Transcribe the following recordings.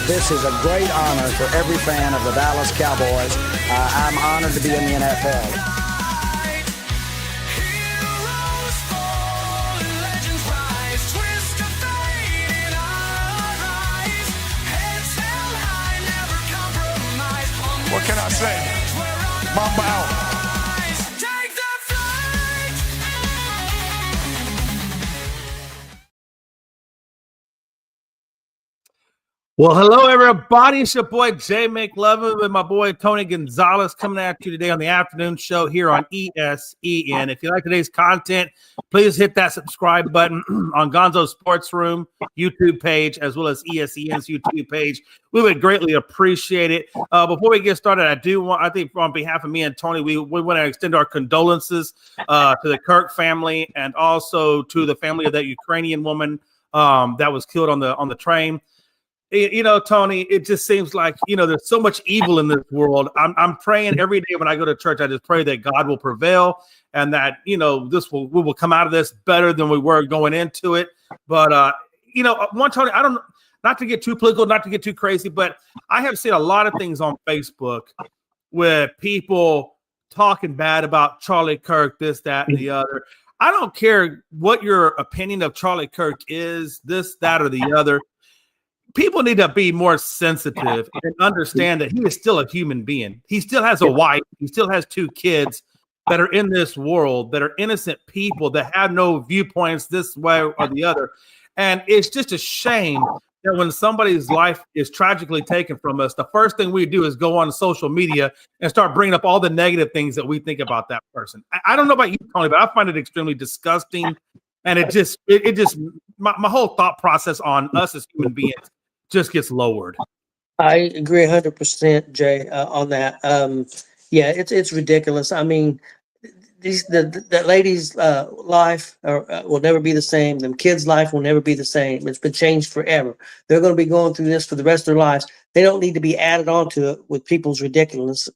This is a great honor for every fan of the Dallas Cowboys. I'm honored to be in the NFL. What can I say? Mamba out. Well, hello, everybody. It's your boy, Jay McLovin, with my boy, Tony Gonzalez, coming at you today on the afternoon show here on ESEN. If you like today's content, please hit that subscribe button on Gonzo Sports Room YouTube page, as well as ESEN's YouTube page. We would greatly appreciate it. Before we get started, I think on behalf of me and Tony, we want to extend our condolences to the Kirk family and also to the family of that Ukrainian woman that was killed on the train. You know, Tony, it just seems like, there's so much evil in this world. I'm praying every day when I go to church. I just pray that God will prevail and that, we will come out of this better than we were going into it. But, Tony, not to get too political, not to get too crazy, but I have seen a lot of things on Facebook with people talking bad about Charlie Kirk, this, that, and the other. I don't care what your opinion of Charlie Kirk is, this, that, or the other. People need to be more sensitive and understand that he is still a human being. He still has a wife. He still has 2 kids that are in this world, that are innocent people that have no viewpoints this way or the other. And it's just a shame that when somebody's life is tragically taken from us, the first thing we do is go on social media and start bringing up all the negative things that we think about that person. I don't know about you, Tony, but I find it extremely disgusting. And it just my whole thought process on us as human beings just gets lowered. I agree 100%, Jay, on that. It's ridiculous. I mean, that lady's life will never be the same. Them kids' life will never be the same. It's been changed forever. They're going to be going through this for the rest of their lives. They don't need to be added on to it with people's ridiculous,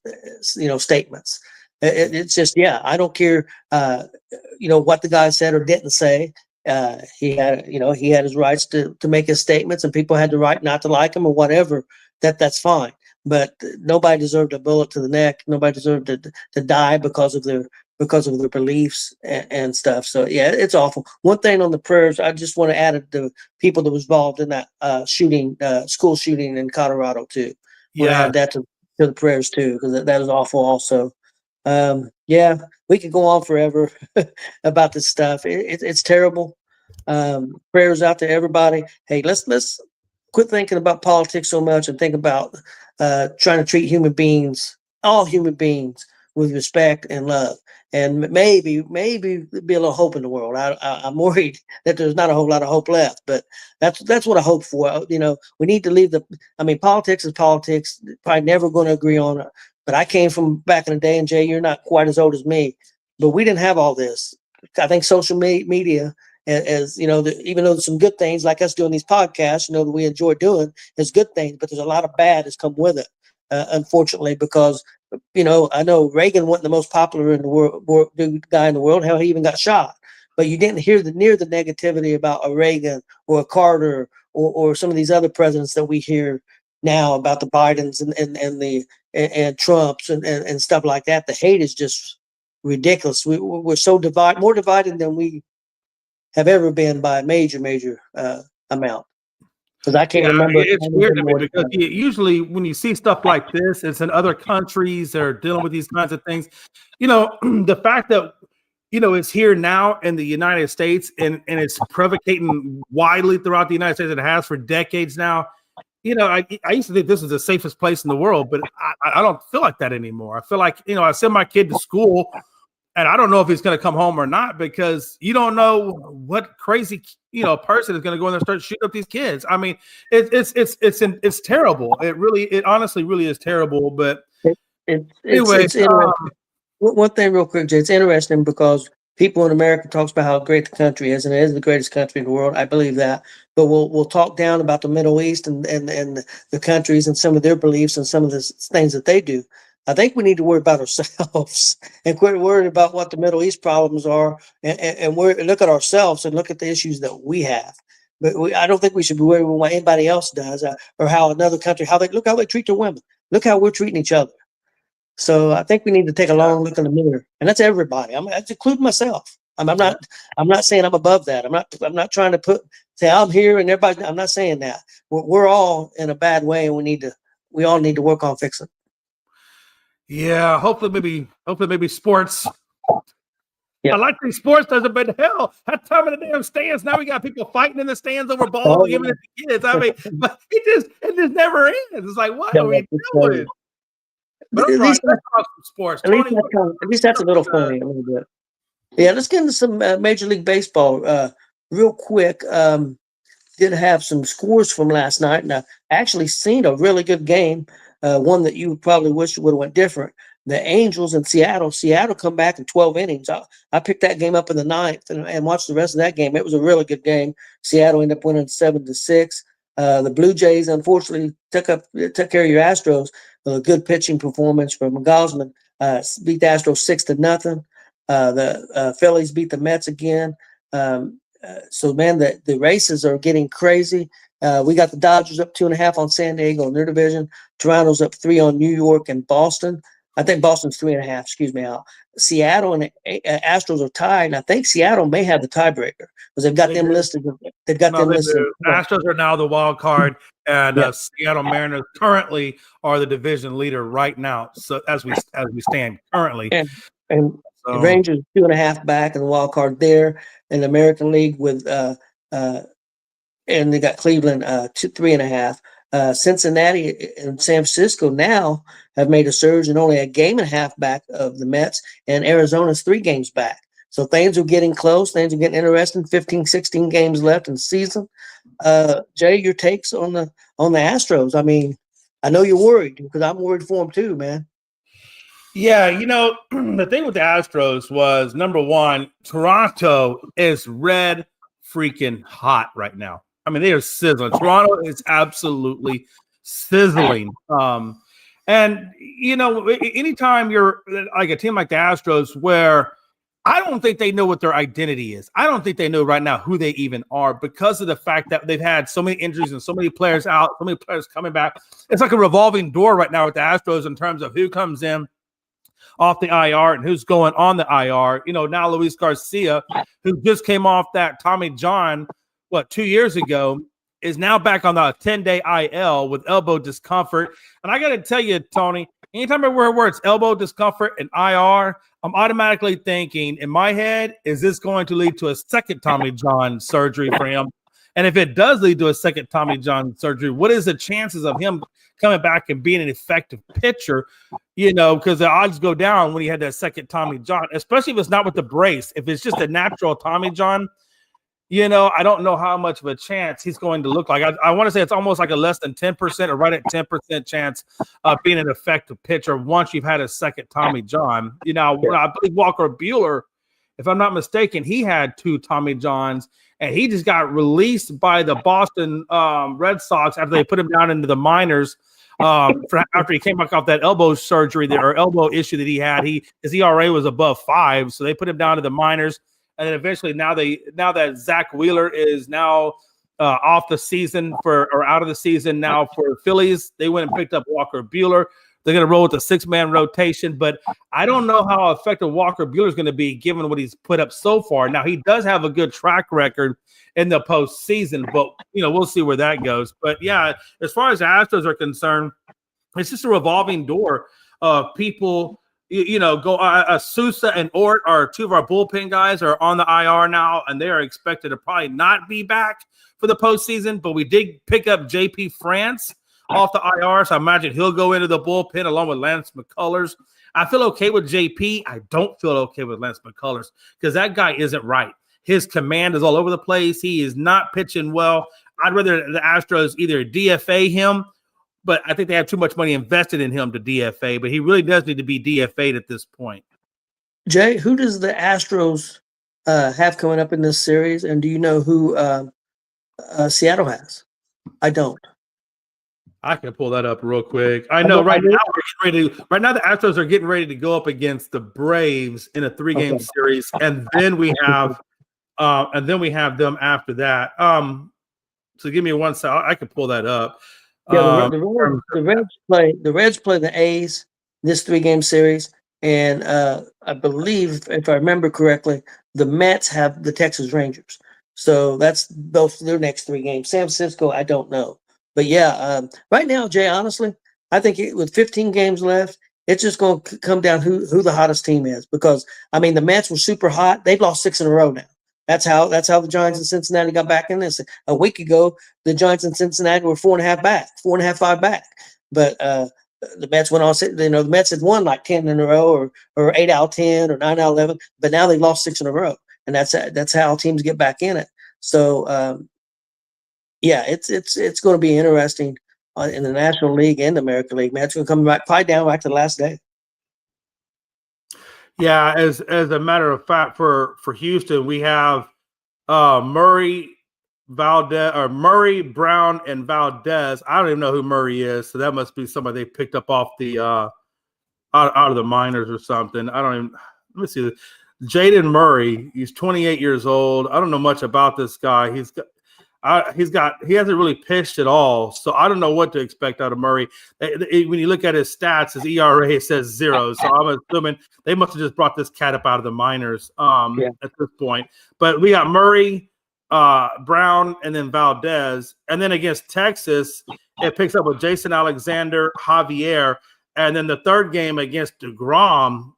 statements. It's just, I don't care, what the guy said or didn't say. He had his rights to make his statements, and people had the right not to like him or whatever. That's fine. But nobody deserved a bullet to the neck. Nobody deserved to die because of their beliefs and stuff. So it's awful. One thing on the prayers, I just want to add the people that was involved in that school shooting in Colorado too. We'll add that to the prayers too, because that is awful also. We could go on forever about this stuff. It's terrible. Prayers out to everybody. Hey, let's quit thinking about politics so much and think about trying to treat all human beings with respect and love. And maybe be a little hope in the world. I'm worried that there's not a whole lot of hope left, but that's what I hope for. We need to leave politics is politics. Probably never going to agree on it. But I came from back in the day, and Jay, you're not quite as old as me, but we didn't have all this. I think social media, as even though there's some good things like us doing these podcasts, that we enjoy doing, there's good things, but there's a lot of bad that's come with it, unfortunately, because, I know Reagan wasn't the most popular in the world guy in the world. Hell, he even got shot. But you didn't hear the negativity about a Reagan or a Carter or some of these other presidents that we hear now about the Bidens and Trumps and stuff like that. The hate is just ridiculous. We're so divided, more divided than we have ever been by a major amount. Because I can't remember. It's weird to me because usually when you see stuff like this, it's in other countries that are dealing with these kinds of things. The fact that it's here now in the United States and it's provocating widely throughout the United States. It has for decades now. I used to think this was the safest place in the world, but I don't feel like that anymore. I feel like, I send my kid to school and I don't know if he's going to come home or not because you don't know what crazy, person is going to go in there and start shooting up these kids. I mean, it's terrible. It honestly really is terrible. But anyway, one thing real quick, Jay, it's interesting because people in America talks about how great the country is, and it is the greatest country in the world. I believe that, but we'll talk down about the Middle East and the countries and some of their beliefs and some of the things that they do. I think we need to worry about ourselves and quit worrying about what the Middle East problems are, and look at ourselves and look at the issues that we have. But I don't think we should be worried about what anybody else does or how another country, look how they treat their women. Look how we're treating each other. So I think we need to take a long look in the mirror, and that's everybody. That's including myself. I'm not saying I'm above that. I'm not trying to say I'm here and everybody. I'm not saying that. We're all in a bad way, and we all need to work on fixing. Yeah, hopefully maybe sports. Yeah. I like these sports doesn't, but hell, that time in the damn stands. Now we got people fighting in the stands over balls and giving it to kids. I mean, but it just never ends. It's like, what are we doing? But at least sports. At least that's a little funny a little bit. Yeah, let's get into some Major League Baseball real quick. Did have some scores from last night, and I actually seen a really good game. One that you probably wish would have went different. The Angels in Seattle. Seattle come back in 12 innings. I picked that game up in the ninth and watched the rest of that game. It was a really good game. Seattle ended up winning 7-6. The Blue Jays, unfortunately, took care of your Astros. A good pitching performance from Gosman. Beat the Astros 6-0. The Phillies beat the Mets again. So, man, the races are getting crazy. We got the Dodgers up 2.5 on San Diego in their division. Toronto's up 3 on New York and Boston. I think Boston's 3.5. Excuse me. Seattle and Astros are tied, and I think Seattle may have the tiebreaker because they've got them listed. They've got them listed. Astros are now the wild card, and Seattle Mariners currently are the division leader right now. So as we stand currently, and the Rangers 2.5 back in the wild card there in the American League with and they got Cleveland 3.5. Cincinnati and San Francisco now have made a surge and only a game and a half back of the Mets, and Arizona's 3 games back. So things are getting close. Things are getting interesting. 15, 16 games left in the season. Jay, your takes on the Astros? I mean, I know you're worried because I'm worried for them too, man. Yeah, the thing with the Astros was, number one, Toronto is red freaking hot right now. I mean, they are sizzling. Toronto is absolutely sizzling. And, anytime you're like a team like the Astros, where I don't think they know what their identity is. I don't think they know right now who they even are because of the fact that they've had so many injuries and so many players out, so many players coming back. It's like a revolving door right now with the Astros in terms of who comes in off the IR and who's going on the IR. Now Luis Garcia, who just came off that Tommy John, 2 years ago, is now back on the 10-day IL with elbow discomfort. And I got to tell you, Tony, anytime I wear words elbow discomfort and IR, I'm automatically thinking in my head, is this going to lead to a second Tommy John surgery for him? And if it does lead to a second Tommy John surgery, what is the chances of him coming back and being an effective pitcher? Because the odds go down when he had that second Tommy John, especially if it's not with the brace. If it's just a natural Tommy John, I don't know how much of a chance he's going to look like. I want to say it's almost like a less than 10% or right at 10% chance of being an effective pitcher once you've had a second Tommy John. I believe Walker Buehler, if I'm not mistaken, he had 2 Tommy Johns, and he just got released by the Boston Red Sox after they put him down into the minors after he came back off that elbow surgery or elbow issue that he had. His ERA was above 5, so they put him down to the minors. And then eventually, now that Zach Wheeler is now off the season or out of the season now for Phillies, they went and picked up Walker Buehler. They're going to roll with a 6-man rotation, but I don't know how effective Walker Buehler is going to be given what he's put up so far. Now, he does have a good track record in the postseason, but we'll see where that goes. But yeah, as far as the Astros are concerned, it's just a revolving door of people. Sousa and Ort are 2 of our bullpen guys are on the IR now, and they are expected to probably not be back for the postseason. But we did pick up JP France off the IR, so I imagine he'll go into the bullpen along with Lance McCullers. I feel okay with JP. I don't feel okay with Lance McCullers because that guy isn't right. His command is all over the place. He is not pitching well. I'd rather the Astros either DFA him, but I think they have too much money invested in him to DFA, but he really does need to be DFA'd at this point. Jay, who does the Astros have coming up in this series? And do you know who Seattle has? I don't. I can pull that up real quick. I know right now the Astros are getting ready to go up against the Braves in a 3-game series, and then we have them after that. So give me one second. I can pull that up. Yeah, the Reds play the A's this 3-game series, and I believe, if I remember correctly, the Mets have the Texas Rangers. So that's both their next 3 games. San Francisco, I don't know, but yeah, right now, Jay, honestly, I think with 15 games left, it's just going to come down who the hottest team is. Because I mean, the Mets were super hot; they've lost 6 in a row now. That's how the Giants and Cincinnati got back in this. A week ago, the Giants and Cincinnati were 4.5 back, 4.5, 5 back. But the Mets went on. The Mets had won like 10 in a row, or 8 out of 10, or 9 out of 11. But now they've lost 6 in a row, and that's how teams get back in it. So yeah, it's going to be interesting in the National League and the American League. Mets going to come back probably down back to the last day. Yeah, as a matter of fact, for Houston, we have Murray, Brown, and Valdez. I don't even know who Murray is, so that must be somebody they picked up off the out of the minors or something. I don't even. Let me see. Jaden Murray. He's 28 years old. I don't know much about this guy. He hasn't really pitched at all, so I don't know what to expect out of Murray. When you look at his stats, his ERA says 0, so I'm assuming they must have just brought this cat up out of the minors at this point. But we got Murray, Brown, and then Valdez, and then against Texas, it picks up with Jason Alexander, Javier, and then the third game against DeGrom,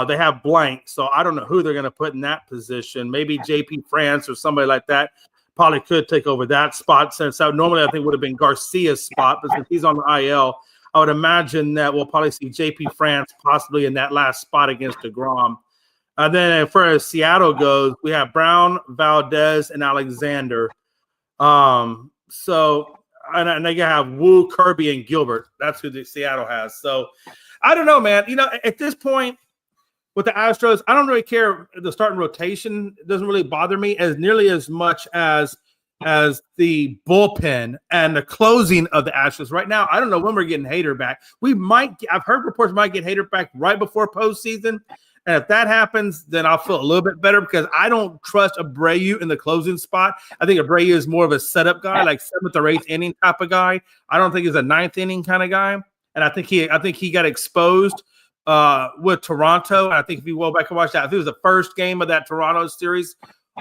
they have blank, so I don't know who they're going to put in that position. Maybe JP France or somebody like that. Probably could take over that spot, since that normally I think would have been Garcia's spot, but since he's on the IL, I would imagine that we'll probably see JP France possibly in that last spot against DeGrom. And then as far as Seattle goes, we have Brown, Valdez, and Alexander. So and they have Wu, Kirby, and Gilbert. That's who the Seattle has. So I don't know, man. At this point, with the Astros, I don't really care. The starting rotation doesn't really bother me as nearly as much as the bullpen and the closing of the Astros. Right now, I don't know when we're getting Hader back. I've heard reports might get Hader back right before postseason. And if that happens, then I'll feel a little bit better, because I don't trust Abreu in the closing spot. I think Abreu is more of a setup guy, like 7th or 8th inning type of guy. I don't think he's a 9th inning kind of guy. And I think he got exposed with Toronto. And I think if you go back and watch that, if it was the first game of that Toronto series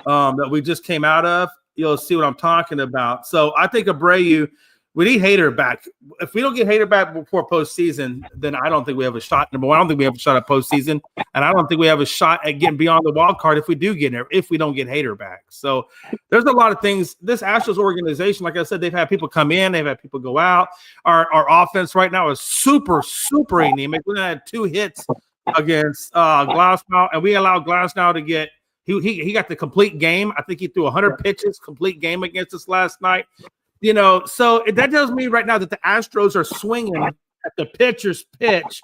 that we just came out of, you'll see what I'm talking about. So I think Abreu, we need Hader back. If we don't get Hader back before postseason, then I don't think we have a shot. Number one, I don't think we have a shot at postseason, and I don't think we have a shot at getting beyond the wild card if we do get there, if we don't get Hader back. So there's a lot of things. This Astros organization, like I said, they've had people come in, they've had people go out. Our offense right now is super, super anemic. We had 2 hits against Glasnow, and we allowed Glasnow to get he got the complete game. I think he threw 100 pitches, complete game against us last night. So that tells me right now that the Astros are swinging at the pitcher's pitch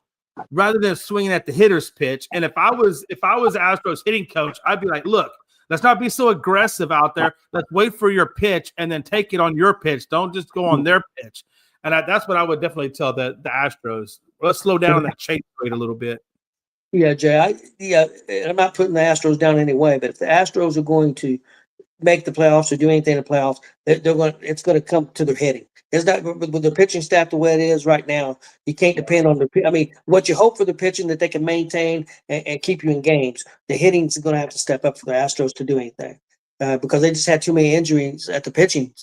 rather than swinging at the hitter's pitch. And if I was Astros hitting coach, I'd be like, look, let's not be so aggressive out there. Let's wait for your pitch and then take it on your pitch. Don't just go on their pitch. And that's what I would definitely tell the Astros. Let's slow down on that chase rate a little bit. Yeah, Jay. I'm not putting the Astros down anyway, but if the Astros are going to make the playoffs or do anything in the playoffs, it's going to come to their hitting. It's not with the pitching staff the way it is right now. You can't depend on what you hope for the pitching that they can maintain and keep you in games. The hitting is going to have to step up for the Astros to do anything because they just had too many injuries at the pitching.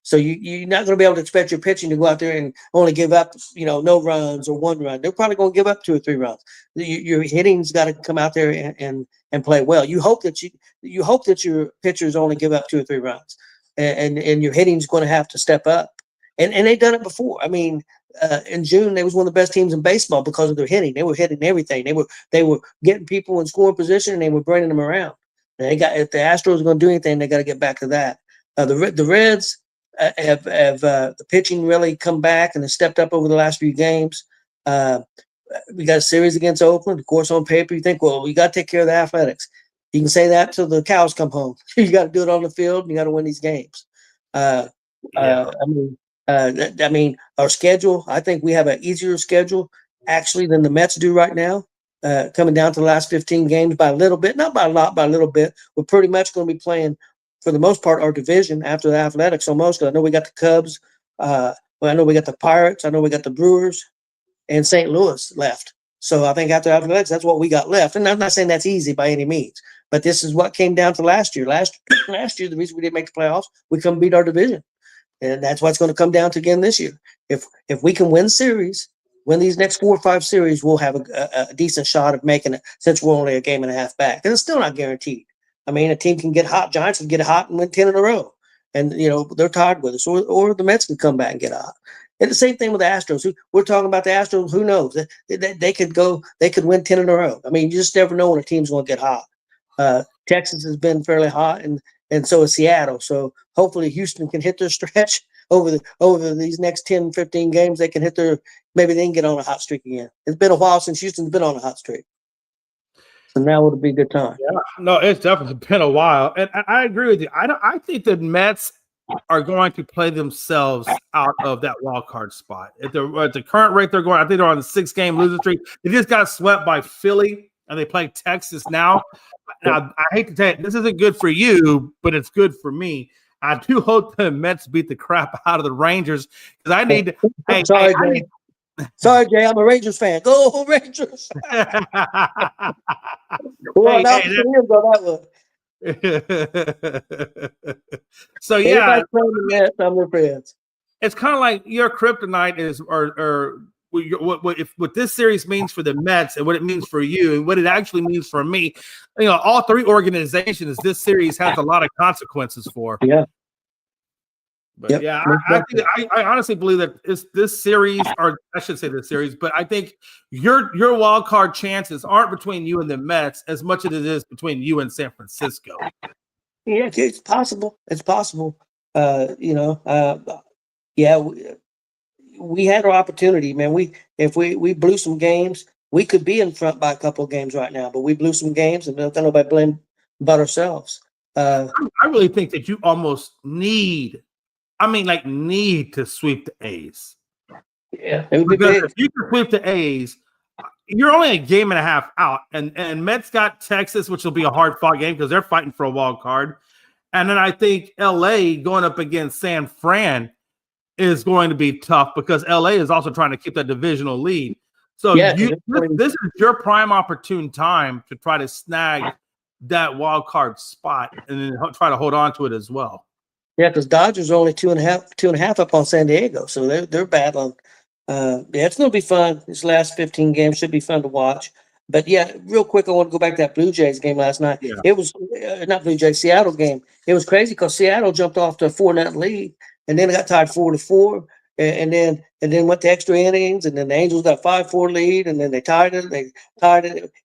So you're not going to be able to expect your pitching to go out there and only give up, no runs or 1 run. They're probably going to give up 2 or 3 runs. Your hitting's got to come out there and play well. You hope that your pitchers only give up 2 or 3 runs, and your hitting's going to have to step up. And they've done it before. I mean, in June they was one of the best teams in baseball because of their hitting. They were hitting everything. They were getting people in scoring position and they were bringing them around. And if the Astros are going to do anything, they got to get back to that. The Reds have the pitching really come back and have stepped up over the last few games. We got a series against Oakland. Of course, on paper, you think, well, we got to take care of the Athletics. You can say that till the cows come home. You got to do it on the field, and you got to win these games. Our schedule, I think we have an easier schedule, actually, than the Mets do right now. Coming down to the last 15 games by a little bit, not by a lot, by a little bit. We're pretty much going to be playing for the most part, our division after the Athletics almost. I know we got the Cubs. I know we got the Pirates. I know we got the Brewers and St. Louis left. So I think after Athletics, that's what we got left. And I'm not saying that's easy by any means, but this is what came down to last year. Last year, the reason we didn't make the playoffs, we couldn't beat our division. And that's what it's going to come down to again this year. If we can win these next 4 or 5 series, we'll have a decent shot of making it, since we're only a game and a half back. And it's still not guaranteed. I mean, a team can get hot. Giants can get hot and win 10 in a row. And, they're tied with us. Or the Mets can come back and get hot. And the same thing with the Astros. We're talking about the Astros. Who knows? They could win 10 in a row. I mean, you just never know when a team's going to get hot. Texas has been fairly hot, and so is Seattle. So hopefully Houston can hit their stretch over these next 10, 15 games. They can maybe they can get on a hot streak again. It's been a while since Houston's been on a hot streak. So now would be a good time. Yeah, no, it's definitely been a while. And I agree with you. I think the Mets are going to play themselves out of that wild card spot. At the current rate they're going, I think they're on the 6-game losing streak. They just got swept by Philly, and they play Texas now. Now, I hate to tell you, this isn't good for you, but it's good for me. I do hope the Mets beat the crap out of the Rangers, because I need to. Sorry, Jay, I'm a Rangers fan. Go Rangers! So yeah, I'm their friends. It's kind of like your kryptonite is, or what this series means for the Mets and what it means for you and what it actually means for me. All 3 organizations this series has a lot of consequences for. Yeah. But yep. Yeah, I honestly believe that this series, or I should say this series, but I think your wild card chances aren't between you and the Mets as much as it is between you and San Francisco. Yeah, it's possible. It's possible. We had our opportunity, man. If we blew some games, we could be in front by a couple of games right now, but we blew some games, and don't nobody blame but ourselves. I really think that you almost need to sweep the A's. Yeah, it would be big. If you can sweep the A's, you're only a game and a half out. And Mets got Texas, which will be a hard-fought game because they're fighting for a wild card. And then I think LA going up against San Fran is going to be tough because LA is also trying to keep that divisional lead. So this is your prime opportune time to try to snag that wild card spot and then try to hold on to it as well. Yeah, because Dodgers are only 2.5 up on San Diego, so they're battling. It's going to be fun. These last 15 games should be fun to watch. But yeah, real quick, I want to go back to that Blue Jays game last night. Yeah. It was not Blue Jays, Seattle game. It was crazy because Seattle jumped off to a 4-0 lead, and then it got tied 4-4, and then went to extra innings, and then the Angels got a 5-4 lead, and then they tied it.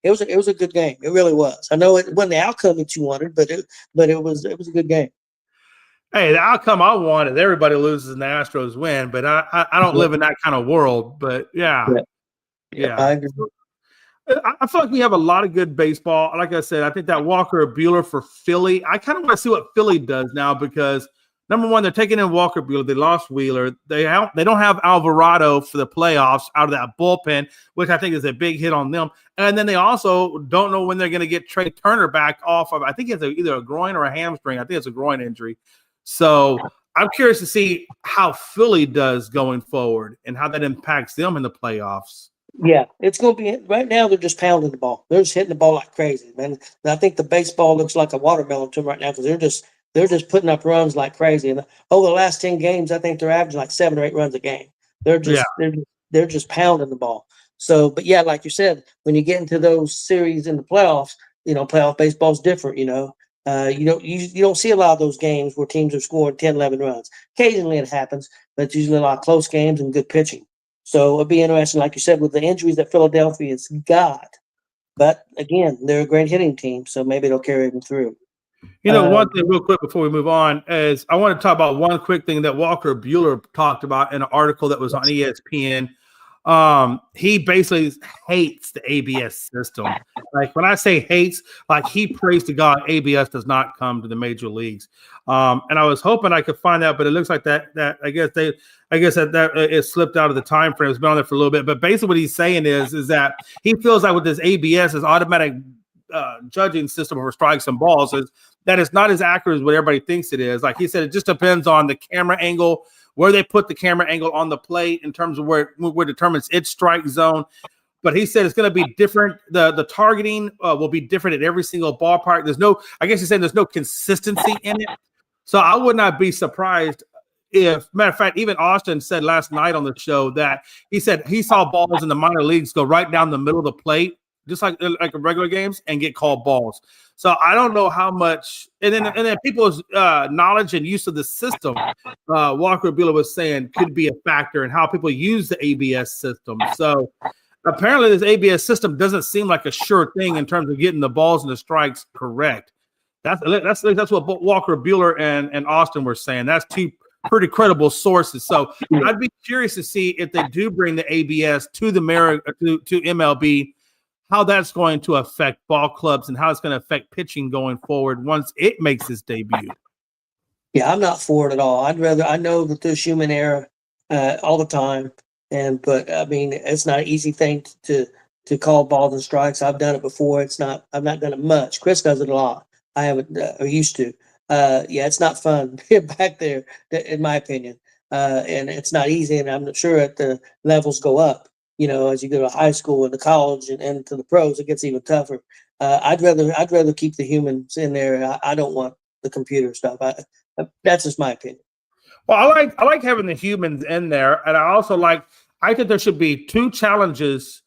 It was a good game. It really was. I know it wasn't the outcome that you wanted, but it was a good game. Hey, the outcome I wanted, everybody loses and the Astros win, but I don't live in that kind of world. But yeah. I agree. I feel like we have a lot of good baseball. Like I said, I think that Walker Buehler for Philly, I kind of want to see what Philly does now because, number one, they're taking in Walker Buehler. They lost Wheeler. They don't have Alvarado for the playoffs out of that bullpen, which I think is a big hit on them. And then they also don't know when they're going to get Trey Turner back off of, I think it's either a groin or a hamstring. I think it's a groin injury. So I'm curious to see how Philly does going forward and how that impacts them in the playoffs. Yeah, it's going to be – right now they're just pounding the ball. They're just hitting the ball like crazy, man. And I think the baseball looks like a watermelon to them right now because they're just putting up runs like crazy. And over the last 10 games, I think they're averaging like 7 or 8 runs a game. They're just pounding the ball. So, but yeah, like you said, when you get into those series in the playoffs, playoff baseball is different, you don't see a lot of those games where teams are scoring 10, 11 runs. Occasionally it happens, but it's usually a lot of close games and good pitching. So it'll be interesting, like you said, with the injuries that Philadelphia's got. But again, they're a great hitting team, so maybe they'll carry them through. One thing real quick before we move on is I want to talk about one quick thing that Walker Buehler talked about in an article that was on ESPN. He basically hates the ABS system. Like when I say hates, like he prays to God ABS does not come to the major leagues. And I was hoping I could find that, but it looks like that I guess that it slipped out of the time frame. It's been on there for a little bit, but basically what he's saying is that he feels like with this ABS, his automatic judging system for strikes and balls, is that it's not as accurate as what everybody thinks it is. Like he said, it just depends on the camera angle, where they put the camera angle on the plate in terms of where determines its strike zone. But he said it's going to be different. The targeting will be different at every single ballpark. I guess he's saying there's no consistency in it. So I would not be surprised if, matter of fact, even Austin said last night on the show that he said he saw balls in the minor leagues go right down the middle of the plate, just like regular games, and get called balls. So I don't know how much, and then people's knowledge and use of the system, Walker Buehler was saying could be a factor in how people use the ABS system. So apparently this ABS system doesn't seem like a sure thing in terms of getting the balls and the strikes correct. That's what Walker Buehler and Austin were saying. That's two pretty credible sources. So I'd be curious to see if they do bring the ABS to the to MLB, how that's going to affect ball clubs and how it's going to affect pitching going forward once it makes its debut. Yeah, I'm not for it at all. I know that there's human error all the time, but I mean, it's not an easy thing to call balls and strikes. I've done it before. I've not done it much. Chris does it a lot. I haven't or used to. Yeah, it's not fun back there, in my opinion. And it's not easy, and I'm sure that the levels go up. As you go to high school and to college and to the pros, it gets even tougher. I'd rather keep the humans in there. I don't want the computer stuff. That's just my opinion. Well, I like having the humans in there, and I think there should be 2 challenges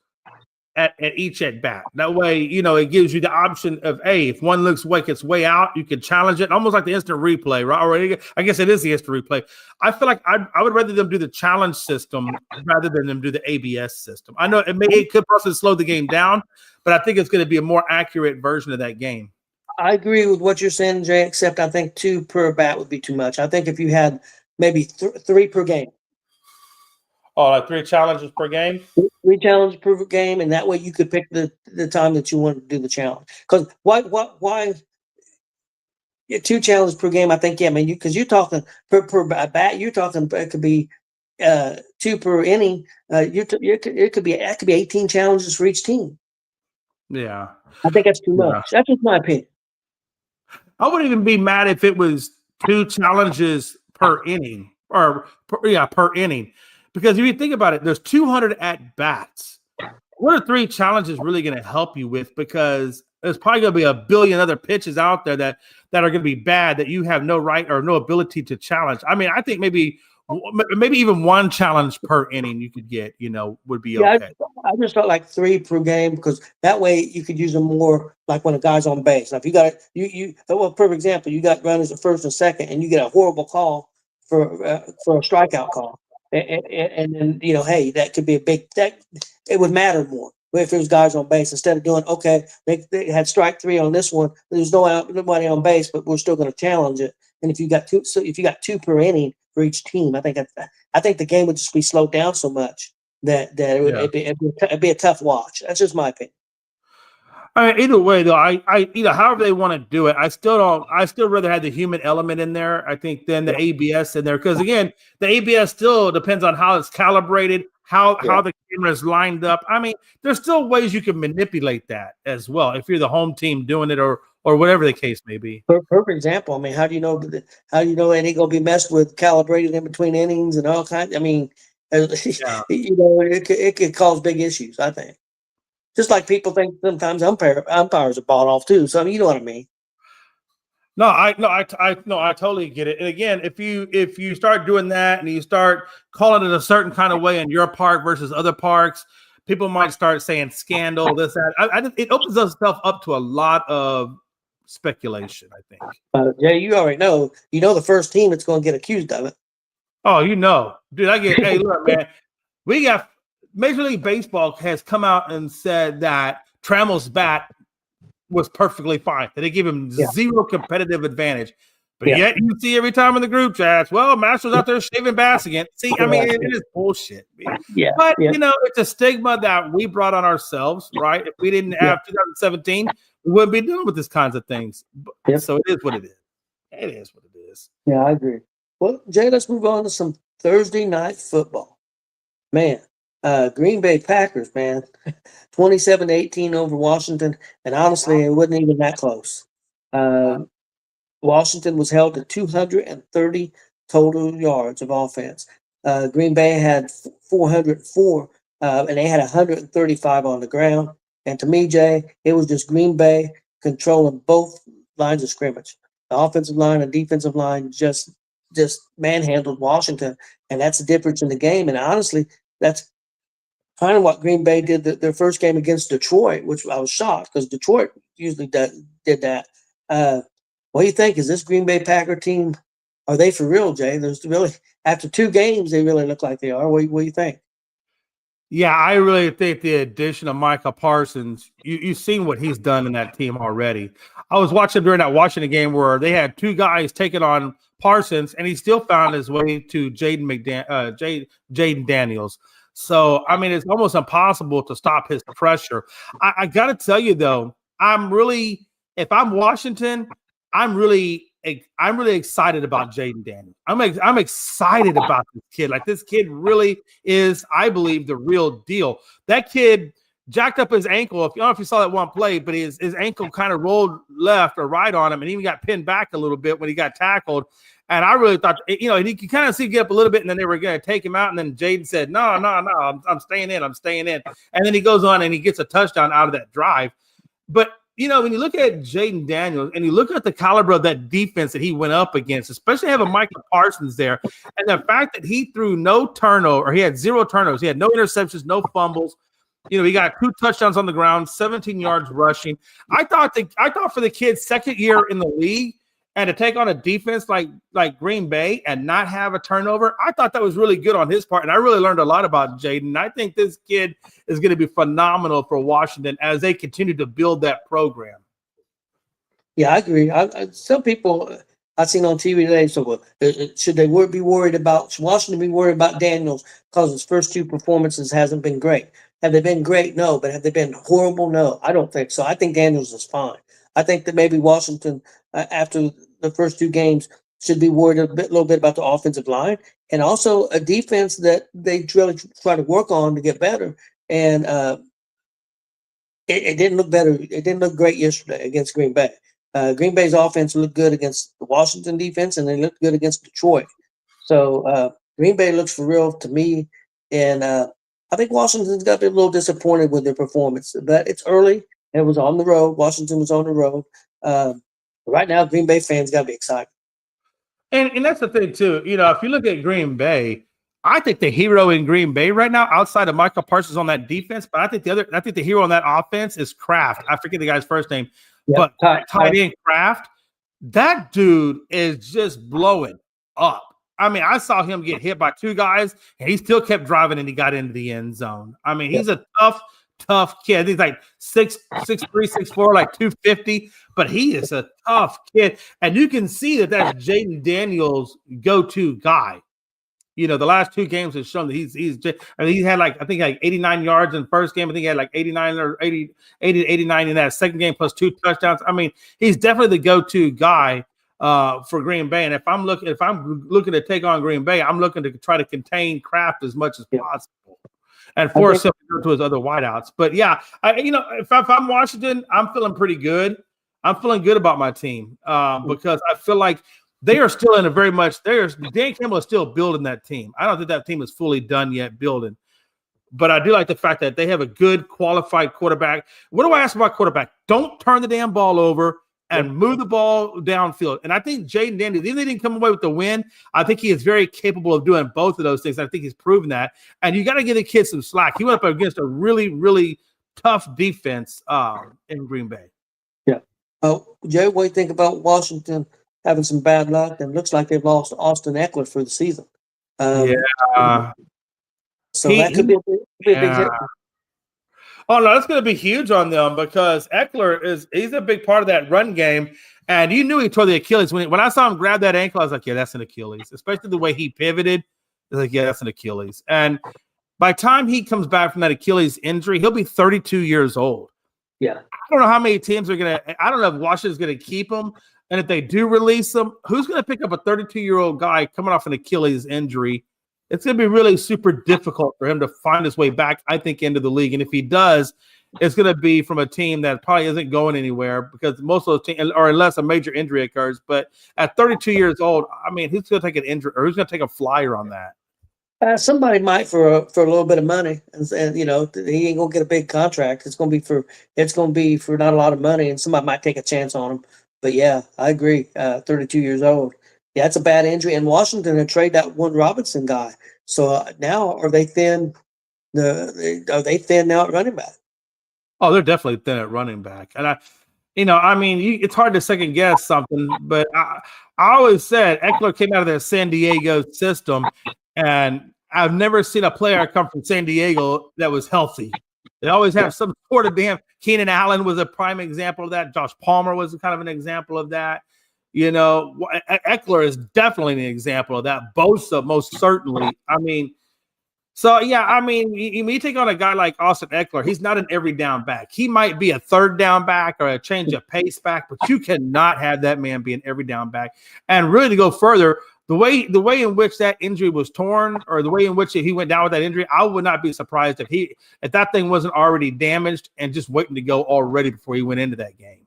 at each at bat. That way, it gives you the option of, if one looks like it's way out, you can challenge it, almost like the instant replay, right? Or I guess it is the instant replay. I feel like I would rather them do the challenge system rather than them do the ABS system. I know it could possibly slow the game down, but I think it's going to be a more accurate version of that game. I agree with what you're saying, Jay, except I think 2 per bat would be too much. I think if you had maybe 3 per game. Oh, like 3 challenges per game? 3 challenges per game, and that way you could pick the time that you want to do the challenge. Because why 2 challenges per game? I think, because you're talking per bat, you're talking it could be 2 per inning. It could be 18 challenges for each team. Yeah, I think that's too much. That's just my opinion. I wouldn't even be mad if it was 2 challenges per inning per inning. Because if you think about it, there's 200 at bats. What are 3 challenges really going to help you with? Because there's probably going to be a billion other pitches out there that are going to be bad that you have no right or no ability to challenge. I mean, I think maybe even 1 challenge per inning you could get, would be okay. I just felt like 3 per game because that way you could use them more like when a guy's on base. Now, if you got perfect example, you got runners at first and second, and you get a horrible call for a strikeout call. And then, hey, that could be it would matter more if there was guys on base instead of doing, they had strike 3 on this one. There's nobody on base, but we're still going to challenge it. And if you got 2 per inning for each team, I think the game would just be slowed down so much that it'd be a tough watch. That's just my opinion. I mean, either way, though, however they want to do it, I still rather have the human element in there, I think, than the ABS in there. Because again, the ABS still depends on how it's calibrated, how the camera is lined up. I mean, there's still ways you can manipulate that as well if you're the home team doing it or whatever the case may be. Perfect example. I mean, how do you know it ain't gonna be messed with, calibrated in between innings and all kinds? I mean, it could cause big issues, I think. Just like people think sometimes umpires are bought off too. So I mean, you know what I mean. No, I totally get it. And again, if you start doing that and you start calling it a certain kind of way in your park versus other parks, people might start saying scandal, this, that. It opens itself up to a lot of speculation, I think. Jay, you already know. You know the first team that's going to get accused of it. Oh, dude, hey, look, man, we got Major League Baseball has come out and said that Trammell's bat was perfectly fine, that they give him 0 competitive advantage. But yet you see every time in the group chats, Masters out there shaving bats again. See, I mean, it is bullshit. But, it's a stigma that we brought on ourselves, right? If we didn't have 2017, we wouldn't be dealing with these kinds of things. So it is what it is. It is what it is. Yeah, I agree. Well, Jay, let's move on to some Thursday night football. Man, Green Bay Packers, man, 27-18 over Washington, and honestly, it wasn't even that close. Washington was held to 230 total yards of offense. Green Bay had 404, and they had 135 on the ground. And to me, Jay, it was just Green Bay controlling both lines of scrimmage. The offensive line and defensive line just manhandled Washington, and that's the difference in the game. And honestly, that's kind of what Green Bay did their first game against Detroit, which I was shocked because Detroit usually did that. What do you think? Is this Green Bay Packer team, are they for real, Jay? There's really, after 2 games, they really look like they are. What do you think? Yeah, I really think the addition of Micah Parsons, you've seen what he's done in that team already. I was watching during that Washington game where they had 2 guys taking on Parsons, and he still found his way to Jaden Daniels. So, I mean, it's almost impossible to stop his pressure. I got to tell you, though, if I'm Washington, I'm really excited about Jaden Daniels. I'm excited about this kid. Like, this kid really is, I believe, the real deal. That kid jacked up his ankle. I don't know if you saw that one play, but his ankle kind of rolled left or right on him, and even got pinned back a little bit when he got tackled. And I really thought, and you can kind of see him get up a little bit, and then they were going to take him out. And then Jaden said, no, I'm staying in. I'm staying in. And then he goes on and he gets a touchdown out of that drive. But, when you look at Jaden Daniels and you look at the caliber of that defense that he went up against, especially having Micah Parsons there, and the fact that he threw no turnover, or he had 0 turnovers, he had no interceptions, no fumbles. He got 2 touchdowns on the ground, 17 yards rushing. I thought for the kid's second year in the league and to take on a defense like Green Bay and not have a turnover, I thought that was really good on his part. And I really learned a lot about Jaden. I think this kid is going to be phenomenal for Washington as they continue to build that program. Yeah, I agree. Some people I've seen on TV today, so should they be worried about Washington be worried about Daniels because his first 2 performances hasn't been great? Have they been great? No. But have they been horrible? No, I don't think so. I think Daniels is fine. I think that maybe Washington, after the first 2 games, should be worried a little bit about the offensive line and also a defense that they really try to work on to get better. And it didn't look better. It didn't look great yesterday against Green Bay. Green Bay's offense looked good against the Washington defense, and they looked good against Detroit. So Green Bay looks for real to me. And I think Washington's got to be a little disappointed with their performance, but it's early. It was on the road. Washington was on the road. Right now, Green Bay fans got to be excited. And that's the thing, too. If you look at Green Bay, I think the hero in Green Bay right now, outside of Michael Parsons on that defense, but I think the hero on that offense is Kraft. I forget the guy's first name, but tight end Kraft. That dude is just blowing up. I mean, I saw him get hit by 2 guys, and he still kept driving, and he got into the end zone. I mean, he's a tough kid. He's like 6'3", 6'4", like 250, but he is a tough kid. And you can see that that's Jaden Daniels' go-to guy. The last 2 games have shown that he had like 89 yards in the first game. I think he had like 89 or 80 to 89 in that second game plus 2 touchdowns. I mean, he's definitely the go-to guy for Green Bay. And if I'm looking to take on Green Bay, I'm looking to try to contain Kraft as much as possible and force him to go to his other wideouts. But yeah, if I'm Washington, I'm feeling pretty good. I'm feeling good about my team because I feel like they are still in Dan Campbell is still building that team. I don't think that team is fully done yet building. But I do like the fact that they have a good qualified quarterback. What do I ask about quarterback? Don't turn the damn ball over and move the ball downfield. And I think Jaden Daniels, even though he didn't come away with the win, I think he is very capable of doing both of those things. I think he's proven that. And you got to give the kid some slack. He went up against a really, really tough defense in Green Bay. Yeah. Jay, what do you think about Washington having some bad luck? And looks like they've lost Austin Eckler for the season. Yeah. So that could be a big hit. Oh, no, that's going to be huge on them because Eckler he's a big part of that run game. And you knew he tore the Achilles. When I saw him grab that ankle, I was like, yeah, that's an Achilles. Especially the way he pivoted. I was like, yeah, that's an Achilles. And by the time he comes back from that Achilles injury, he'll be 32 years old. Yeah. I don't know how many teams are going to – I don't know if Washington's going to keep him. And if they do release him, who's going to pick up a 32-year-old guy coming off an Achilles injury it's going to be really super difficult for him to find his way back, I think, into the league. And if he does, it's going to be from a team that probably isn't going anywhere because most of those teams, or unless a major injury occurs. But at 32 years old, I mean, who's going to take an injury or who's going to take a flyer on that? Somebody might for a little bit of money, and he ain't gonna get a big contract. It's gonna be for not a lot of money, and somebody might take a chance on him. But yeah, I agree. 32 years old. Yeah, it's a bad injury. And Washington had traded that one Robinson guy. So now are they thin? Are they thin now at running back? Oh, they're definitely thin at running back. And it's hard to second guess something, but I always said Eckler came out of the San Diego system, and I've never seen a player come from San Diego that was healthy. They always have some sort of damn. Keenan Allen was a prime example of that. Josh Palmer was kind of an example of that. Eckler is definitely an example of that. Bosa, most certainly. You take on a guy like Austin Eckler, he's not an every down back. He might be a third down back or a change of pace back, but you cannot have that man be an every down back. And really to go further, the way in which that injury was torn or the way in which he went down with that injury, I would not be surprised if that thing wasn't already damaged and just waiting to go already before he went into that game.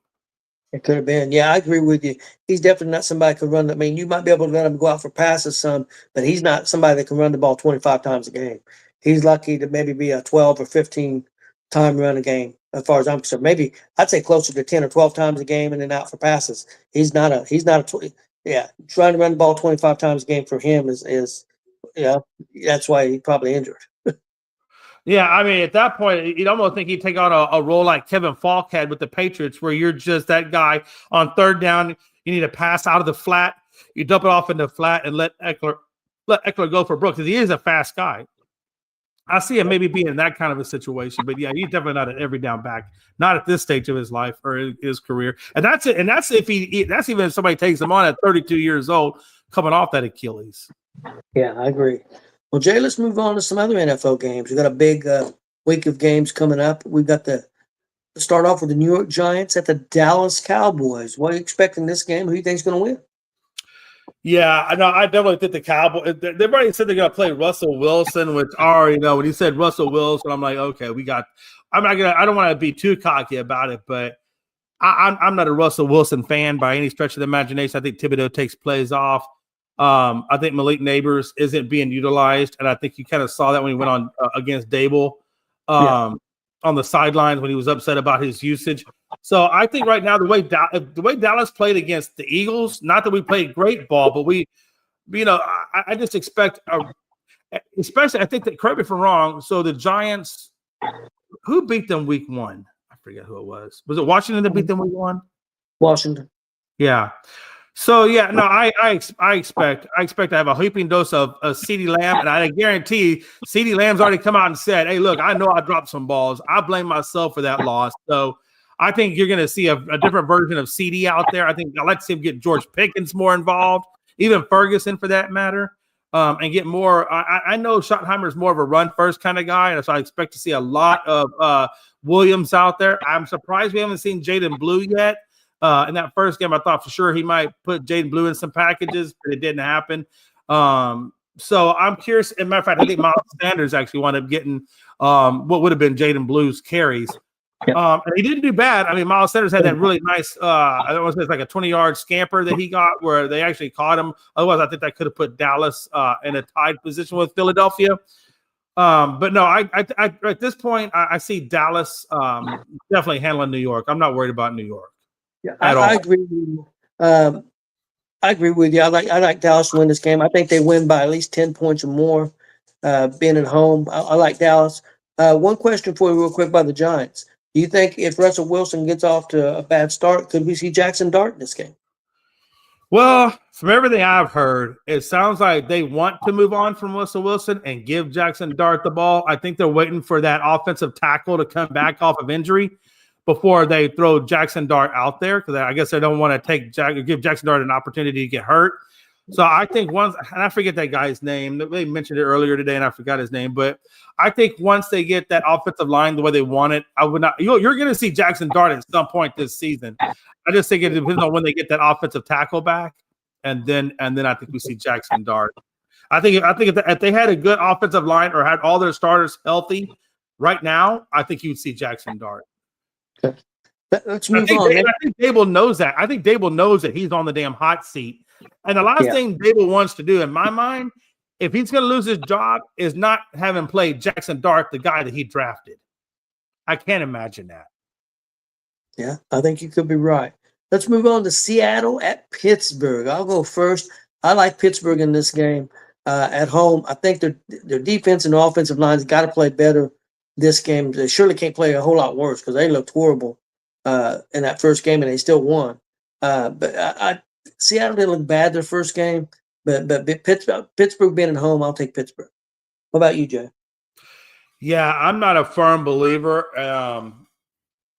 It could have been. Yeah, I agree with you. He's definitely not somebody who can run. I mean, you might be able to let him go out for passes some, but he's not somebody that can run the ball 25 times a game. He's lucky to maybe be a 12 or 15 time run a game, as far as I'm concerned. Maybe I'd say closer to 10 or 12 times a game and then out for passes. He's not a trying to run the ball 25 times a game for him is that's why he's probably injured. Yeah, I mean, at that point, you'd almost think he'd take on a role like Kevin Falk had with the Patriots, where you're just that guy on third down. You need to pass out of the flat. You dump it off in the flat and let Eckler go for Brooks, because he is a fast guy. I see him maybe being in that kind of a situation, but yeah, he's definitely not an every down back, not at this stage of his life or his career. And that's it. And that's that's even if somebody takes him on at 32 years old, coming off that Achilles. Yeah, I agree. Well, Jay, let's move on to some other NFL games. We've got a big week of games coming up. We've got to start off with the New York Giants at the Dallas Cowboys. What are you expecting this game? Who do you think is going to win? Yeah, I know. I definitely think the Cowboys. They've already said they're going to play Russell Wilson, which I already know. When he said Russell Wilson, I'm like, okay, we got. I don't want to be too cocky about it, but I'm not a Russell Wilson fan by any stretch of the imagination. I think Thibodeau takes plays off. I think Malik Neighbors isn't being utilized, and I think you kind of saw that when he went on against Dable on the sidelines when he was upset about his usage. So I think right now the way Dallas played against the Eagles, not that we played great ball, but I just expect, especially I think that, correct me if I'm wrong. So the Giants, who beat them week 1? I forget who it was. Was it Washington that beat them week 1? Washington. Yeah. So yeah, no, I expect to have a heaping dose of CeeDee Lamb, and I guarantee CeeDee Lamb's already come out and said, "Hey, look, I know I dropped some balls. I blame myself for that loss." So I think you're going to see a different version of CeeDee out there. I think I'd like to see him get George Pickens more involved, even Ferguson for that matter, and get more. I know Schottenheimer's more of a run first kind of guy, and so I expect to see a lot of Williams out there. I'm surprised we haven't seen Jaden Blue yet. In that first game, I thought for sure he might put Jaden Blue in some packages, but it didn't happen. So I'm curious. As a matter of fact, I think Miles Sanders actually wound up getting what would have been Jaden Blue's carries. Yep. And he didn't do bad. I mean, Miles Sanders had that really nice, I don't want to say it's like a 20-yard scamper that he got where they actually caught him. Otherwise, I think that could have put Dallas in a tied position with Philadelphia. But no, I at this point, I see Dallas definitely handling New York. I'm not worried about New York. Yeah, I agree with you. I agree with you. I like Dallas to win this game. I think they win by at least 10 points or more, being at home. I like Dallas. One question for you real quick about the Giants. Do you think if Russell Wilson gets off to a bad start, could we see Jackson Dart in this game? Well, from everything I've heard, it sounds like they want to move on from Russell Wilson and give Jackson Dart the ball. I think they're waiting for that offensive tackle to come back off of injury before they throw Jackson Dart out there, because I guess they don't want to give Jackson Dart an opportunity to get hurt. So I think once, and I forget that guy's name, they mentioned it earlier today and I forgot his name, but I think once they get that offensive line the way they want it, I would not, you're going to see Jackson Dart at some point this season. I just think it depends on when they get that offensive tackle back. And then I think we see Jackson Dart. I think if they had a good offensive line or had all their starters healthy right now, I think you would see Jackson Dart. Okay. Let's move on. I think Dable knows that. I think Dable knows that he's on the damn hot seat. And the last thing Dable wants to do, in my mind, if he's going to lose his job, is not having played Jackson Dart, the guy that he drafted. I can't imagine that. Yeah, I think you could be right. Let's move on to Seattle at Pittsburgh. I'll go first. I like Pittsburgh in this game at home. I think their defense and offensive lines got to play better this game. They surely can't play a whole lot worse because they looked horrible in that first game and they still won. But Seattle didn't look bad their first game. But Pittsburgh being at home, I'll take Pittsburgh. What about you, Jay? Yeah, I'm not a firm believer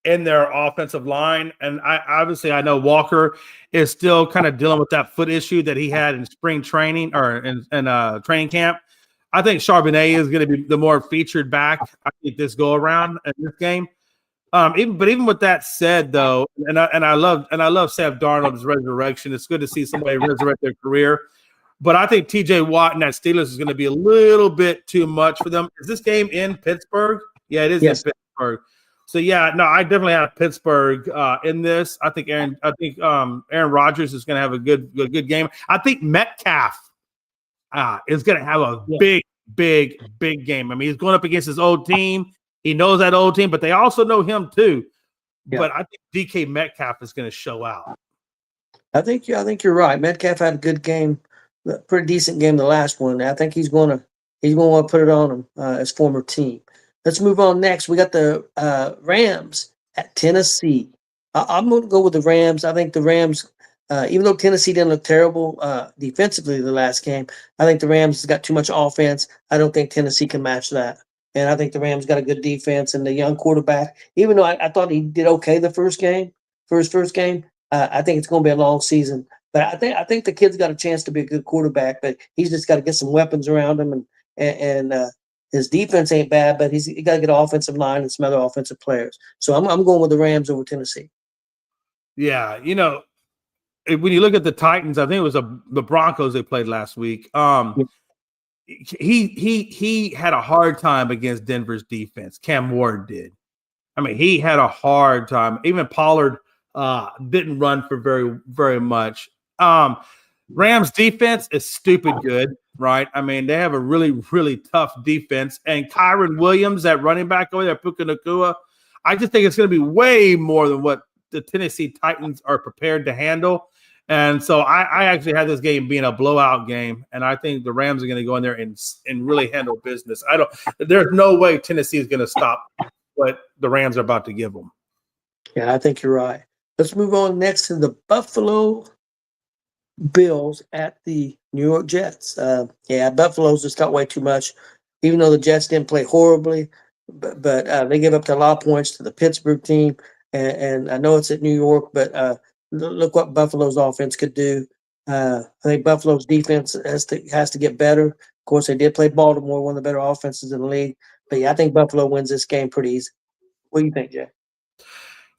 in their offensive line. And I know Walker is still kind of dealing with that foot issue that he had in spring training or in training camp. I think Charbonnet is going to be the more featured back, I think, this go around in this game. Even with that said, though, and I love Sam Darnold's resurrection. It's good to see somebody resurrect their career. But I think TJ Watt and that Steelers is going to be a little bit too much for them. Is this game in Pittsburgh? Yeah, it is in Pittsburgh. So yeah, no, I definitely have Pittsburgh in this. I think Aaron Rodgers is going to have a good game. I think Metcalf is going to have a big game. I mean, he's going up against his old team. He knows that old team, but they also know him too. Yeah. But I think DK Metcalf is going to show out. I think you're right. Metcalf had a good game, a pretty decent game the last one. I think he's going to want to put it on him as former team. Let's move on next. We got the Rams at Tennessee. I'm going to go with the Rams. I think the Rams, even though Tennessee didn't look terrible defensively the last game, I think the Rams got too much offense. I don't think Tennessee can match that. And I think the Rams got a good defense and the young quarterback. Even though I thought he did okay the first game, I think it's going to be a long season. But I think the kid's got a chance to be a good quarterback, but he's just got to get some weapons around him and his defense ain't bad, but he got to get an offensive line and some other offensive players. So I'm going with the Rams over Tennessee. Yeah, when you look at the Titans, I think it was the Broncos they played last week. He had a hard time against Denver's defense. Cam Ward did. I mean, he had a hard time. Even Pollard didn't run for very, very much. Rams defense is stupid good, right? I mean, they have a really, really tough defense. And Kyron Williams, that running back over there, Puka Nacua, I just think it's going to be way more than what the Tennessee Titans are prepared to handle. And so I actually had this game being a blowout game, and I think the Rams are going to go in there and really handle business. There's no way Tennessee is going to stop what the Rams are about to give them. Yeah, I think you're right. Let's move on next to the Buffalo Bills at the New York Jets. Buffalo's just got way too much, even though the Jets didn't play horribly, but they give up a lot of points to the Pittsburgh team. And I know it's at New York, but look what Buffalo's offense could do. I think Buffalo's defense has to get better. Of course, they did play Baltimore, one of the better offenses in the league. But yeah, I think Buffalo wins this game pretty easy. What do you think, Jay?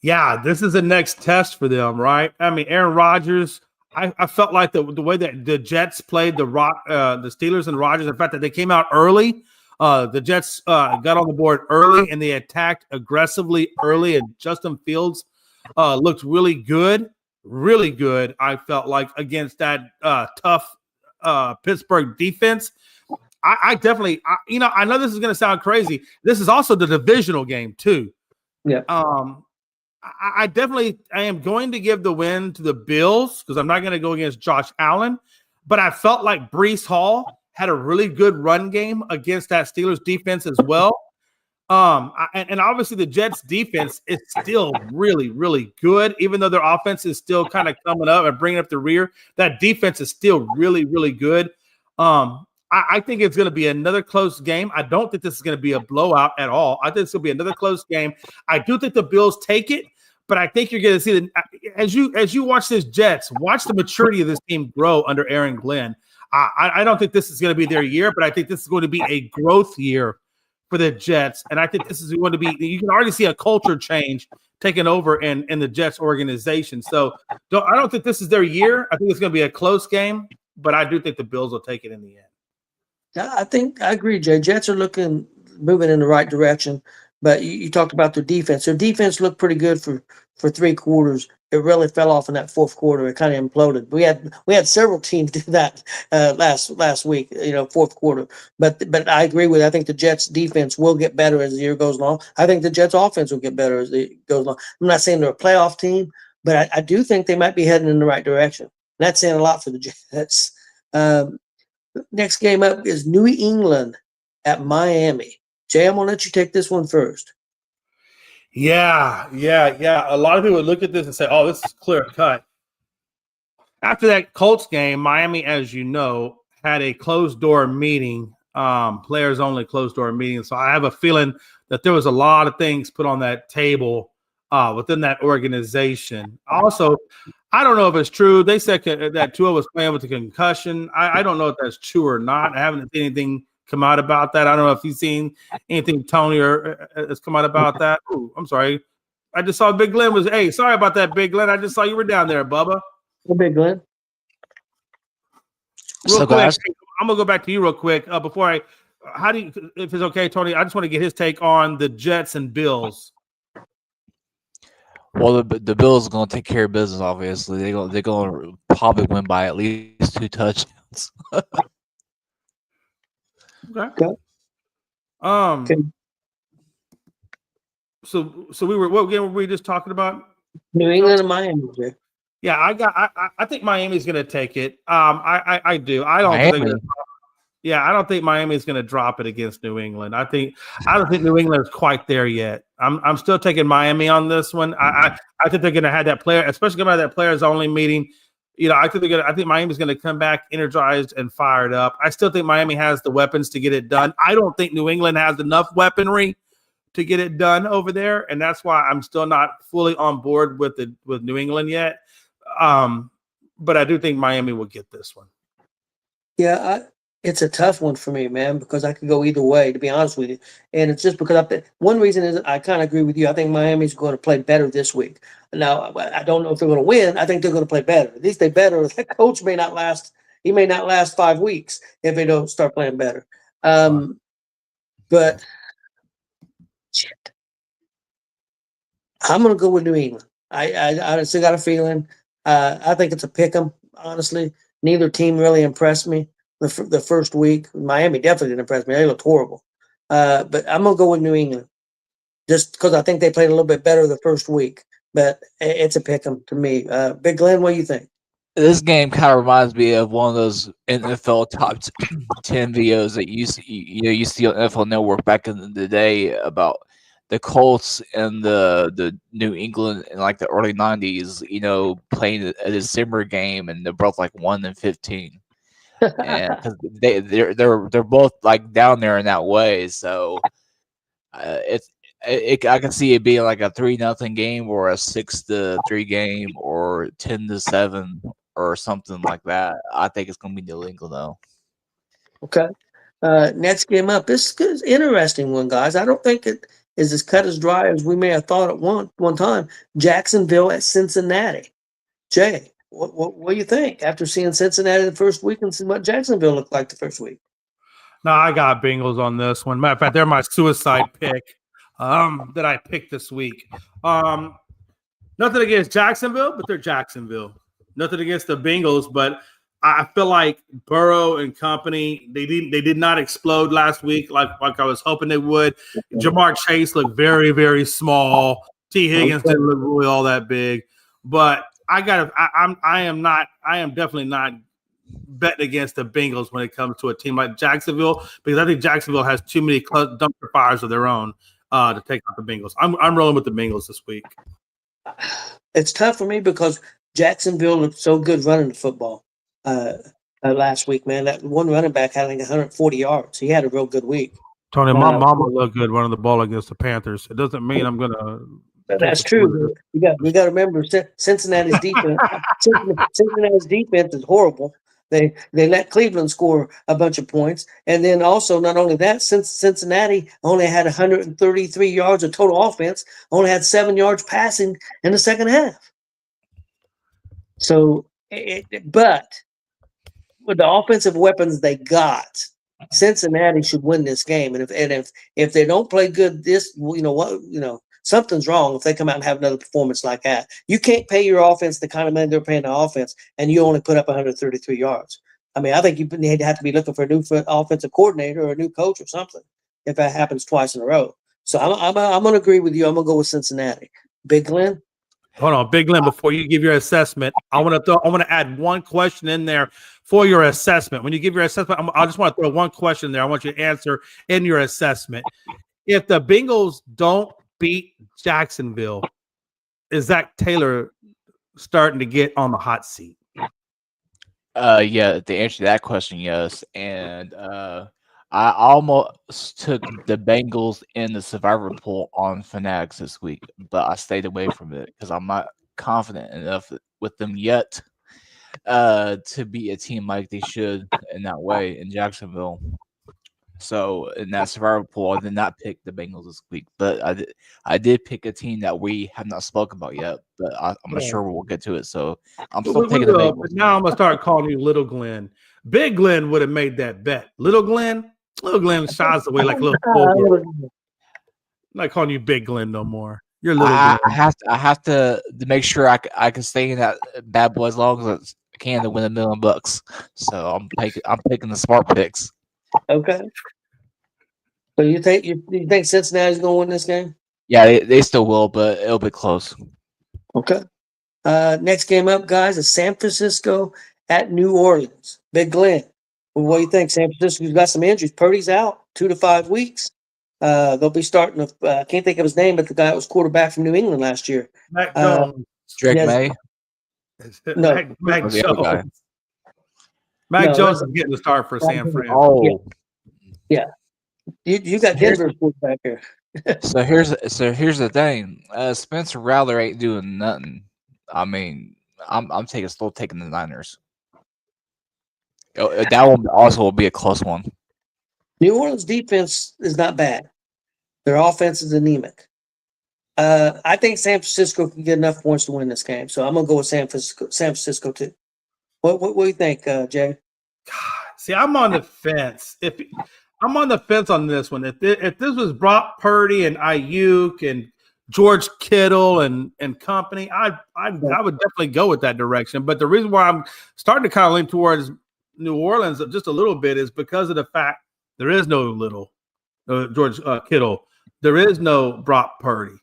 Yeah, this is the next test for them, right? I mean, Aaron Rodgers, I felt like the way that the Jets played the Steelers and Rodgers, the fact that they came out early, the Jets got on the board early and they attacked aggressively early, and Justin Fields looked really good, I felt like, against that tough Pittsburgh defense. I definitely, I know this is going to sound crazy. This is also the divisional game too. Yeah. I am going to give the win to the Bills because I'm not going to go against Josh Allen, but I felt like Breece Hall had a really good run game against that Steelers defense as well. And obviously the Jets defense is still really, really good, even though their offense is still kind of coming up and bringing up the rear. That defense is still really, really good. I think it's going to be another close game. I don't think this is going to be a blowout at all. I think it's going to be another close game. I do think the Bills take it, but I think you're going to see as you watch this Jets, watch the maturity of this team grow under Aaron Glenn. I don't think this is going to be their year, but I think this is going to be a growth year for the Jets. And I think this is going to be, you can already see a culture change taking over in the Jets organization. So I don't think this is their year. I think it's going to be a close game, but I do think the Bills will take it in the end. I think I agree, Jay. Jets are moving in the right direction, but you talked about their defense. Their defense looked pretty good for 3 quarters. It really fell off in that fourth quarter. It kind of imploded. We had several teams do that last week. Fourth quarter. But I agree with. I think the Jets defense will get better as the year goes along. I think the Jets offense will get better as it goes along. I'm not saying they're a playoff team, but I do think they might be heading in the right direction. And that's saying a lot for the Jets. Next game up is New England at Miami. Jay, I'm going to let you take this one first. Yeah. A lot of people would look at this and say, oh, this is clear cut. After that Colts game, Miami, as you know, had a closed-door meeting, players-only closed-door meeting. So I have a feeling that there was a lot of things put on that table within that organization. Also, I don't know if it's true. They said that Tua was playing with a concussion. I don't know if that's true or not. I haven't seen anything come out about that. I don't know if you've seen anything, Tony, or has come out about that. Ooh, I'm sorry. I just saw Big Glenn was, hey, sorry about that, Big Glenn. I just saw you were down there, Bubba. Hey, Big Glenn. Real quick, I'm going to go back to you real quick before if it's okay, Tony, I just want to get his take on the Jets and Bills. Well, the Bills are going to take care of business. Obviously, they're going to probably win by at least 2 touchdowns. Okay. So what game were we just talking about? New England and Miami. Jay. Yeah, I think Miami's going to take it. I do. I don't think Miami's going to drop it against New England. I don't think New England is quite there yet. I'm still taking Miami on this one. I think they're going to have that player, especially going to have that players only meeting. I think Miami's going to come back energized and fired up. I still think Miami has the weapons to get it done. I don't think New England has enough weaponry to get it done over there, and that's why I'm still not fully on board with New England yet. But I do think Miami will get this one. Yeah, it's a tough one for me, man, because I could go either way, to be honest with you. And it's just because one reason is I kind of agree with you. I think Miami's going to play better this week. Now, I don't know if they're going to win. I think they're going to play better. At least they better. That coach may not last. He may not last 5 weeks if they don't start playing better. But shit, I'm going to go with New England. I still got a feeling. I think it's a pick 'em. Honestly, neither team really impressed me the first week. Miami definitely didn't impress me. They looked horrible. But I'm going to go with New England just because I think they played a little bit better the first week. But it's a pick 'em to me. Big Glenn, what do you think? This game kind of reminds me of one of those NFL top 10 videos that you see on NFL Network back in the day about the Colts and the New England in like the early 90s, playing a December game, and they're both like 1-15. And cause they're both like down there in that way, so I can see it being like a 3-0 game or a 6-3 game or 10-7 or something like that. I think it's going to be New England though. Okay. Next game up. This is an interesting one, guys. I don't think it is as cut as dry as we may have thought at one time. Jacksonville at Cincinnati. Jay, what do you think after seeing Cincinnati the first week and seeing what Jacksonville looked like the first week? No, I got Bengals on this one. Matter of fact, they're my suicide pick that I picked this week. Nothing against Jacksonville, but they're Jacksonville. Nothing against the Bengals, but I feel like Burrow and company, they did not explode last week like I was hoping they would. Jamar Chase looked very, very small. T. Higgins didn't look really all that big. But I am definitely not betting against the Bengals when it comes to a team like Jacksonville, because I think Jacksonville has too many dumpster fires of their own to take out the Bengals. I'm rolling with the Bengals this week. It's tough for me because Jacksonville looked so good running the football last week, man. That one running back had like 140 yards. He had a real good week. Tony, my mama looked good running the ball against the Panthers. It doesn't mean I'm going to. That's true. We got to remember Cincinnati's defense. Cincinnati's defense is horrible. They let Cleveland score a bunch of points, and then also not only that, since Cincinnati only had 133 yards of total offense, only had 7 yards passing in the second half. So, but with the offensive weapons they got, Cincinnati should win this game. And if they don't play good, something's wrong if they come out and have another performance like that. You can't pay your offense the kind of money they're paying the offense, and you only put up 133 yards. I mean, I think you have to be looking for a new offensive coordinator or a new coach or something if that happens twice in a row. So I'm going to agree with you. I'm going to go with Cincinnati. Big Glenn? Hold on, Big Glenn, before you give your assessment, I want to add one question in there for your assessment. When you give your assessment, I just want to throw one question there. I want you to answer in your assessment. If the Bengals don't beat Jacksonville, is Zach Taylor starting to get on the hot seat? Yeah, to answer that question, yes. And I almost took the Bengals in the survivor pool on Fanatics this week, but I stayed away from it because I'm not confident enough with them yet to be a team like they should in that way in Jacksonville. So in that survivor pool, I did not pick the Bengals this week, but I did pick a team that we have not spoken about yet, but I'm sure we'll get to it. So I'm still taking the Bengals. But now I'm gonna start calling you Little Glenn. Big Glenn would have made that bet. Little Glenn shies away like a little fool. I'm not calling you Big Glenn no more. You're Little Glenn. I have to make sure I can stay in that bad boy as long as I can to win $1 million. So I'm picking the smart picks. Okay. So you think Cincinnati's going to win this game? Yeah, they still will, but it'll be close. Okay. Next game up, guys, is San Francisco at New Orleans. Big Glenn, what do you think? San Francisco's got some injuries. Purdy's out 2 to 5 weeks. They'll be starting. I can't think of his name, but the guy that was quarterback from New England last year. Mac Jones. Drake yes. May. No, Mac Jones. Mac Jones is getting the start for San Fran. Oh, yeah. You got Denver's quarterback here. So here's the thing. Spencer Rattler ain't doing nothing. I mean, I'm still taking the Niners. That one also will be a close one. New Orleans defense is not bad. Their offense is anemic. I think San Francisco can get enough points to win this game, so I'm gonna go with San Francisco too. What do you think, Jay? See, I'm on the fence. I'm on the fence on this one. If this was Brock Purdy and Ayuk and George Kittle and company, I would definitely go with that direction. But the reason why I'm starting to kind of lean towards New Orleans just a little bit is because of the fact there is no George Kittle. There is no Brock Purdy.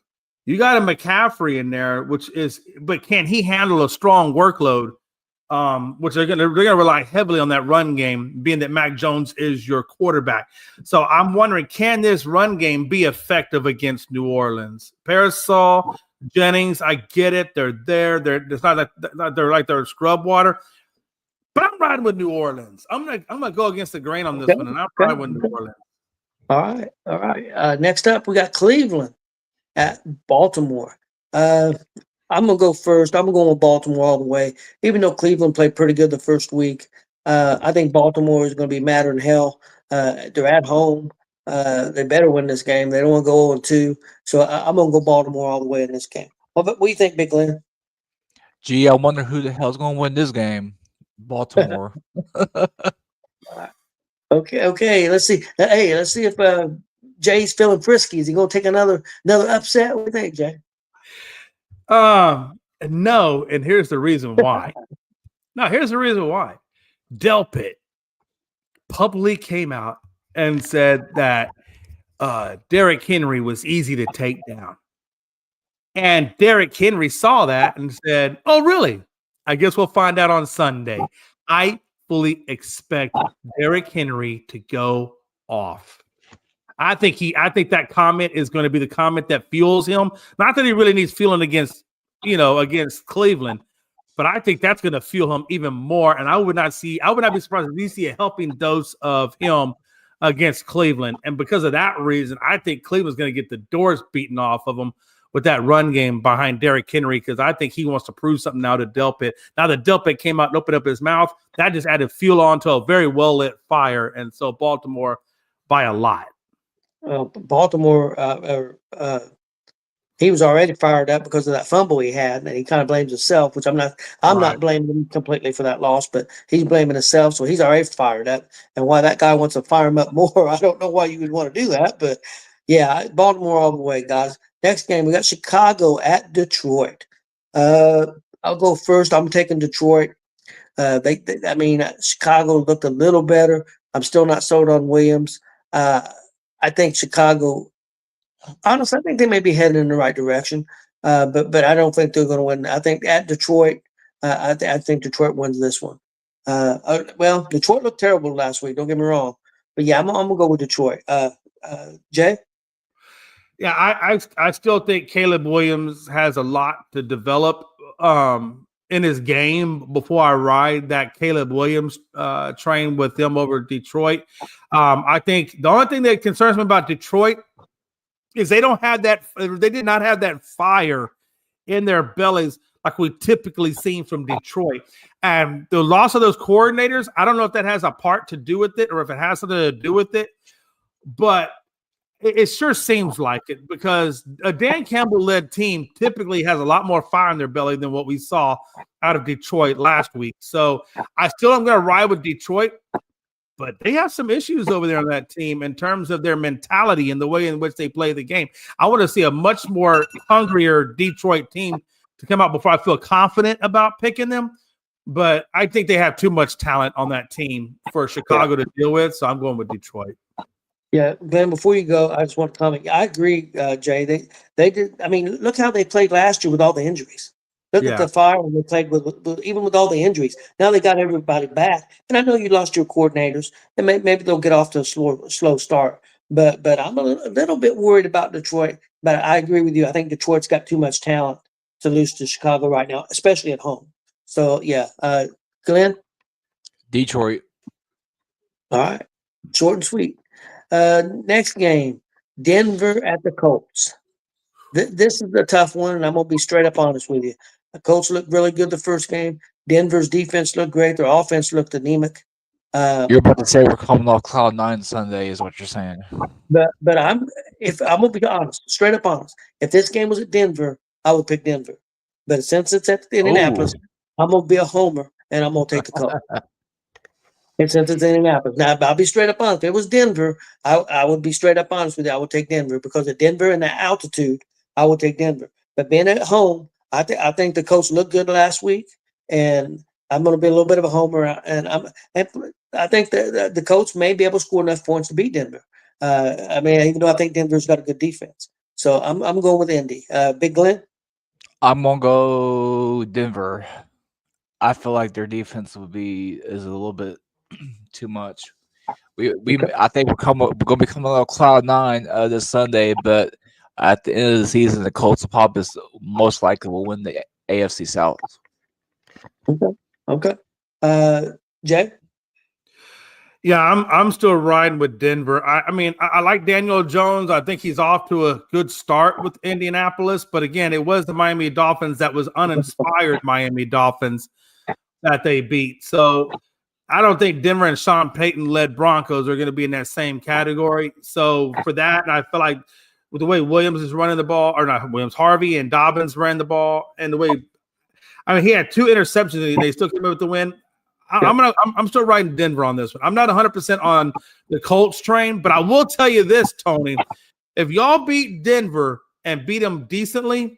You got a McCaffrey in there, but can he handle a strong workload? Which they're gonna rely heavily on that run game, being that Mac Jones is your quarterback. So I'm wondering, can this run game be effective against New Orleans? Parasol, Jennings, I get it. They're there. It's not like they're scrub water. But I'm riding with New Orleans. I'm gonna go against the grain on this one, and I'm riding with New Orleans. All right. Next up, we got Cleveland at Baltimore. I'm going to go first. I'm going with Baltimore all the way. Even though Cleveland played pretty good the first week, I think Baltimore is going to be madder than hell. They're at home. They better win this game. They don't want to go 0-2. So I'm going to go Baltimore all the way in this game. What do you think, Big Glenn? Gee, I wonder who the hell's going to win this game. Baltimore. Okay. Let's see. Hey, let's see if Jay's feeling frisky. Is he going to take another upset? What do you think, Jay? No, and here's the reason why. Delpit publicly came out and said that Derrick Henry was easy to take down. And Derrick Henry saw that and said, "Oh, really? I guess we'll find out on Sunday." I fully expect Derrick Henry to go off. I think that comment is going to be the comment that fuels him. Not that he really needs fueling against Cleveland, but I think that's going to fuel him even more. And I would not be surprised if we see a helping dose of him against Cleveland. And because of that reason, I think Cleveland's going to get the doors beaten off of them with that run game behind Derrick Henry, because I think he wants to prove something now to Delpit. Now that Delpit came out and opened up his mouth, that just added fuel onto a very well-lit fire. And so Baltimore by a lot. Baltimore he was already fired up because of that fumble he had, and he kind of blames himself, which I'm not Right. blaming him completely for that loss, but he's blaming himself, so he's already fired up. And why that guy wants to fire him up more, I don't know why you would want to do that, but yeah, Baltimore all the way, guys. Next game, we got Chicago at Detroit. I'll go first. I'm taking Detroit. Chicago looked a little better. I'm still not sold on Williams. I think Chicago. Honestly, I think they may be heading in the right direction, but I don't think they're going to win. I think at Detroit, I think Detroit wins this one. Well, Detroit looked terrible last week. Don't get me wrong, but yeah, I'm gonna go with Detroit. Jay. Yeah, I still think Caleb Williams has a lot to develop in his game before I ride that Caleb Williams train with them over Detroit. I think the only thing that concerns me about Detroit is they did not have that fire in their bellies like we typically seen from Detroit. And the loss of those coordinators, I don't know if that has a part to do with it or if it has something to do with it, but it sure seems like it because a Dan Campbell-led team typically has a lot more fire in their belly than what we saw out of Detroit last week. So I still am going to ride with Detroit, but they have some issues over there on that team in terms of their mentality and the way in which they play the game. I want to see a much more hungrier Detroit team to come out before I feel confident about picking them. But I think they have too much talent on that team for Chicago to deal with, so I'm going with Detroit. Yeah, Glenn, before you go, I just want to comment. I agree, Jay. They did. I mean, look how they played last year with all the injuries. Look at the Fire when they played with even with all the injuries. Now they got everybody back, and I know you lost your coordinators, and maybe they'll get off to a slow start. But I'm a little bit worried about Detroit. But I agree with you. I think Detroit's got too much talent to lose to Chicago right now, especially at home. So yeah, Glenn. Detroit. All right, short and sweet. Next game, Denver at the Colts. This is a tough one, and I'm going to be straight up honest with you. The Colts looked really good the first game. Denver's defense looked great. Their offense looked anemic. You're about to say we're coming off cloud nine Sunday, is what you're saying. But I'm going to be honest, straight up honest. If this game was at Denver, I would pick Denver. But since it's at Indianapolis, I'm going to be a homer, and I'm going to take the Colts. And since it's Indianapolis. Now, I'll be straight up honest. If it was Denver, I would be straight up honest with you. I would take Denver because at Denver and the altitude, I would take Denver. But being at home, I think the Colts looked good last week, and I'm going to be a little bit of a homer. And I think the Colts may be able to score enough points to beat Denver. Even though I think Denver's got a good defense. So I'm going with Indy. Big Glenn? I'm going to go Denver. I feel like their defense is a little bit too much. I think we're going to be coming out of cloud nine this Sunday, but at the end of the season, the Colts most likely will win the AFC South. Okay. Jay? Yeah, I'm still riding with Denver. I like Daniel Jones. I think he's off to a good start with Indianapolis, but again, it was the Miami Dolphins that was uninspired Miami Dolphins that they beat. So I don't think Denver and Sean Payton-led Broncos are going to be in that same category. So for that, I feel like with the way Williams is running the ball, or not Williams, Harvey and Dobbins ran the ball, and the way he had 2 interceptions and they still came up with the win. I'm still riding Denver on this one. I'm not 100% on the Colts train, but I will tell you this, Tony. If y'all beat Denver and beat them decently,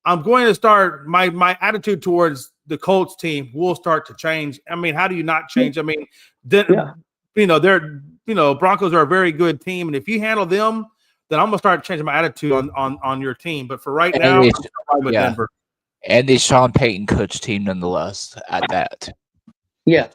I'm going to start my attitude towards the Colts team will start to change. I mean, how do you not change? I mean, Broncos are a very good team, and if you handle them, then I'm gonna start changing my attitude on your team. But for right now, I'm with Denver. And the Sean Payton coach team, nonetheless, at that. Yeah.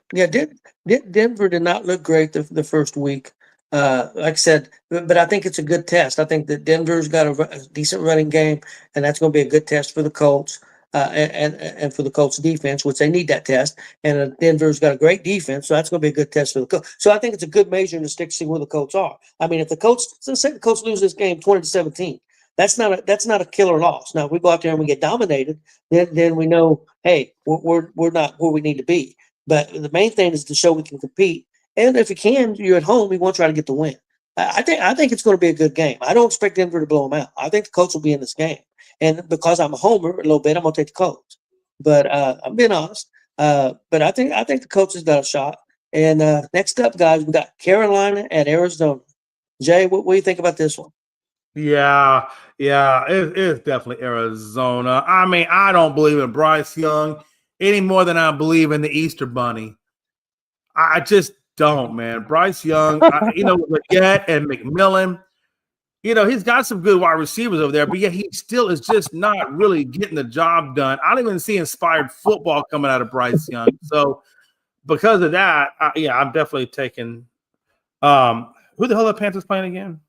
Denver did not look great the first week. Like I said, but I think it's a good test. I think that Denver's got a decent running game, and that's going to be a good test for the Colts and for the Colts defense, which they need that test. And Denver's got a great defense, so that's going to be a good test for the Colts. So I think it's a good measure to stick to see where the Colts are. I mean, if let's say the Colts lose this game 20-17, that's not a killer loss. Now, if we go out there and we get dominated, then we know, hey, we're not where we need to be. But the main thing is to show we can compete. And if you can, you're at home, we want to try to get the win. I think it's going to be a good game. I don't expect Denver to blow them out. I think the Colts will be in this game. And because I'm a homer a little bit, I'm gonna take the Colts. But I'm being honest. But I think the Colts has got a shot. And next up, guys, we got Carolina at Arizona. Jay, what do you think about this one? Yeah, it's definitely Arizona. I mean, I don't believe in Bryce Young any more than I believe in the Easter Bunny. I just don't, man. Bryce Young, with Leggett and McMillan, he's got some good wide receivers over there, but yet he still is just not really getting the job done. I don't even see inspired football coming out of Bryce Young. So because of that, I'm definitely taking who the hell are the Panthers playing again?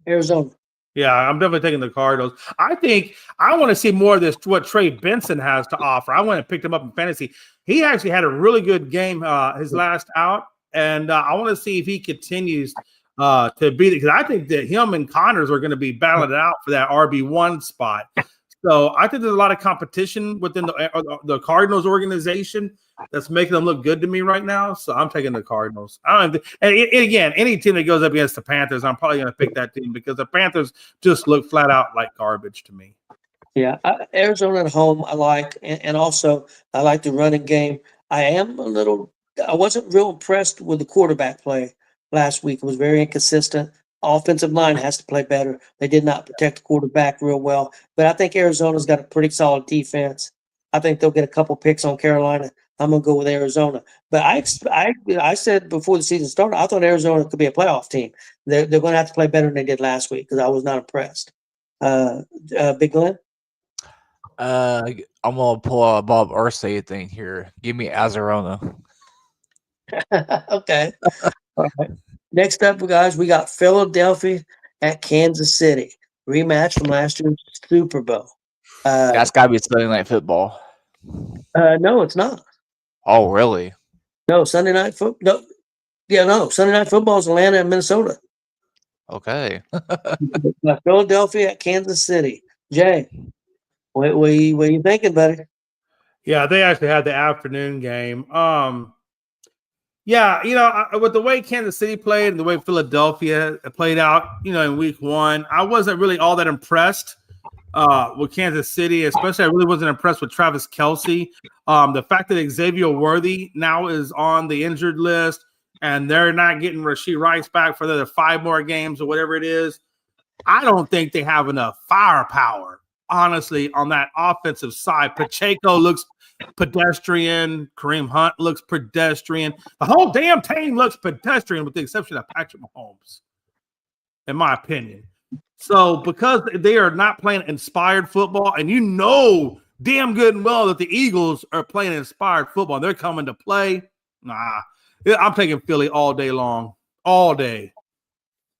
Arizona. Yeah, I'm definitely taking the Cardinals. I think I want to see more of this, what Trey Benson has to offer. I went and picked him up in fantasy. He actually had a really good game his last out, and I want to see if he continues to beat it, because I think that him and Connors are going to be battling it out for that RB1 spot. So I think there's a lot of competition within the Cardinals organization that's making them look good to me right now. So I'm taking the Cardinals. And again, any team that goes up against the Panthers, I'm probably going to pick that team, because the Panthers just look flat out like garbage to me. Yeah, Arizona at home I like, and also I like the running game. I wasn't real impressed with the quarterback play last week. It was very inconsistent. Offensive line has to play better. They did not protect the quarterback real well. But I think Arizona's got a pretty solid defense. I think they'll get a couple picks on Carolina. I'm going to go with Arizona. But I said before the season started, I thought Arizona could be a playoff team. They're going to have to play better than they did last week, because I was not impressed. Big Glenn? I'm going to pull out a Bob Irsay thing here. Give me Arizona. Okay. All right. Next up, guys, we got Philadelphia at Kansas City. Rematch from last year's Super Bowl. That's got to be Sunday Night Football. No, it's not. Oh, really? No, Sunday Night Football. No. Yeah, no. Sunday Night Football is Atlanta and Minnesota. Okay. Philadelphia at Kansas City. Jay, what are you thinking, buddy? Yeah, they actually had the afternoon game. With the way Kansas City played and the way Philadelphia played out, in week one, I wasn't really all that impressed with Kansas City, especially I really wasn't impressed with Travis Kelce. The fact that Xavier Worthy now is on the injured list and they're not getting Rashee Rice back for the 5 more games or whatever it is, I don't think they have enough firepower, honestly, on that offensive side. Pacheco looks pedestrian. Kareem Hunt looks pedestrian. The whole damn team looks pedestrian with the exception of Patrick Mahomes, in my opinion. So because they are not playing inspired football, and damn good and well that the Eagles are playing inspired football, and they're coming to play, I'm taking Philly all day long. All day.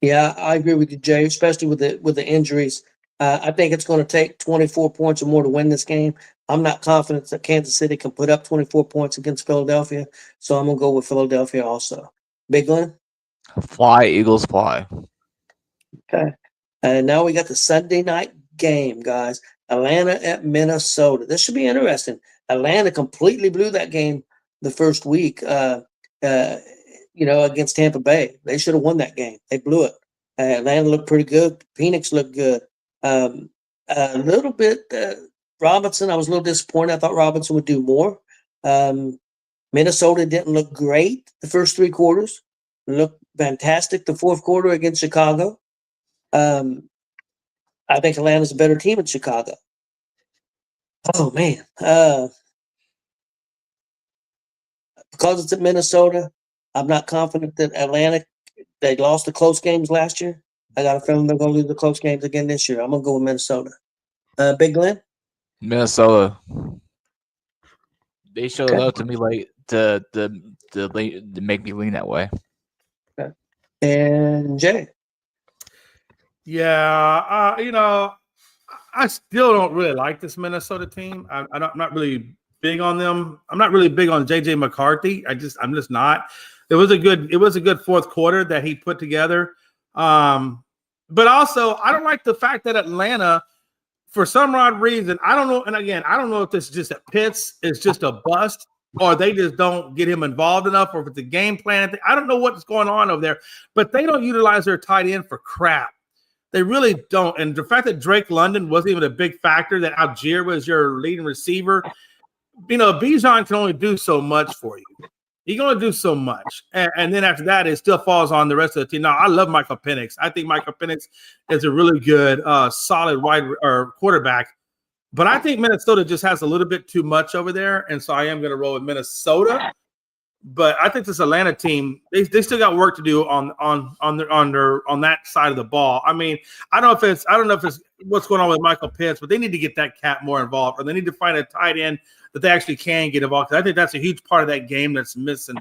Yeah, I agree with you, Jay, especially with the injuries. I think it's going to take 24 points or more to win this game. I'm not confident that Kansas City can put up 24 points against Philadelphia, so I'm going to go with Philadelphia also. Big Glenn? Fly, Eagles, fly. Okay. And now we got the Sunday night game, guys. Atlanta at Minnesota. This should be interesting. Atlanta completely blew that game the first week, against Tampa Bay. They should have won that game. They blew it. Atlanta looked pretty good. Phoenix looked good. A little bit Robinson, I was a little disappointed. I thought Robinson would do more. Minnesota didn't look great the first 3 quarters. Looked fantastic the fourth quarter against Chicago. I think Atlanta's a better team than Chicago. Oh, man. Because it's at Minnesota, I'm not confident that Atlanta, they lost the close games last year. I got a feeling they're going to lose the close games again this year. I'm going to go with Minnesota. Big Glenn? Minnesota. They showed up to me like to make me lean that way. Okay. And Jay? Yeah, I still don't really like this Minnesota team. I'm not really big on them. I'm not really big on JJ McCarthy. I'm just not. It was a good fourth quarter that he put together. But also I don't like the fact that Atlanta, for some odd reason, I don't know. And again, I don't know if this is just a Pitts is just a bust, or they just don't get him involved enough, or if it's a game plan. I don't know what's going on over there, but they don't utilize their tight end for crap. They really don't. And the fact that Drake London wasn't even a big factor, that Algier was your leading receiver, Bijan can only do so much for you. He can only do so much. And then after that, it still falls on the rest of the team. Now, I love Michael Penix. I think Michael Penix is a really good, solid quarterback. But I think Minnesota just has a little bit too much over there. And so I am going to roll with Minnesota. But I think this Atlanta team, they still got work to do on that side of the ball. I mean, I don't know if it's what's going on with Michael Pitts, but they need to get that cat more involved, or they need to find a tight end that they actually can get involved. I think that's a huge part of that game that's missing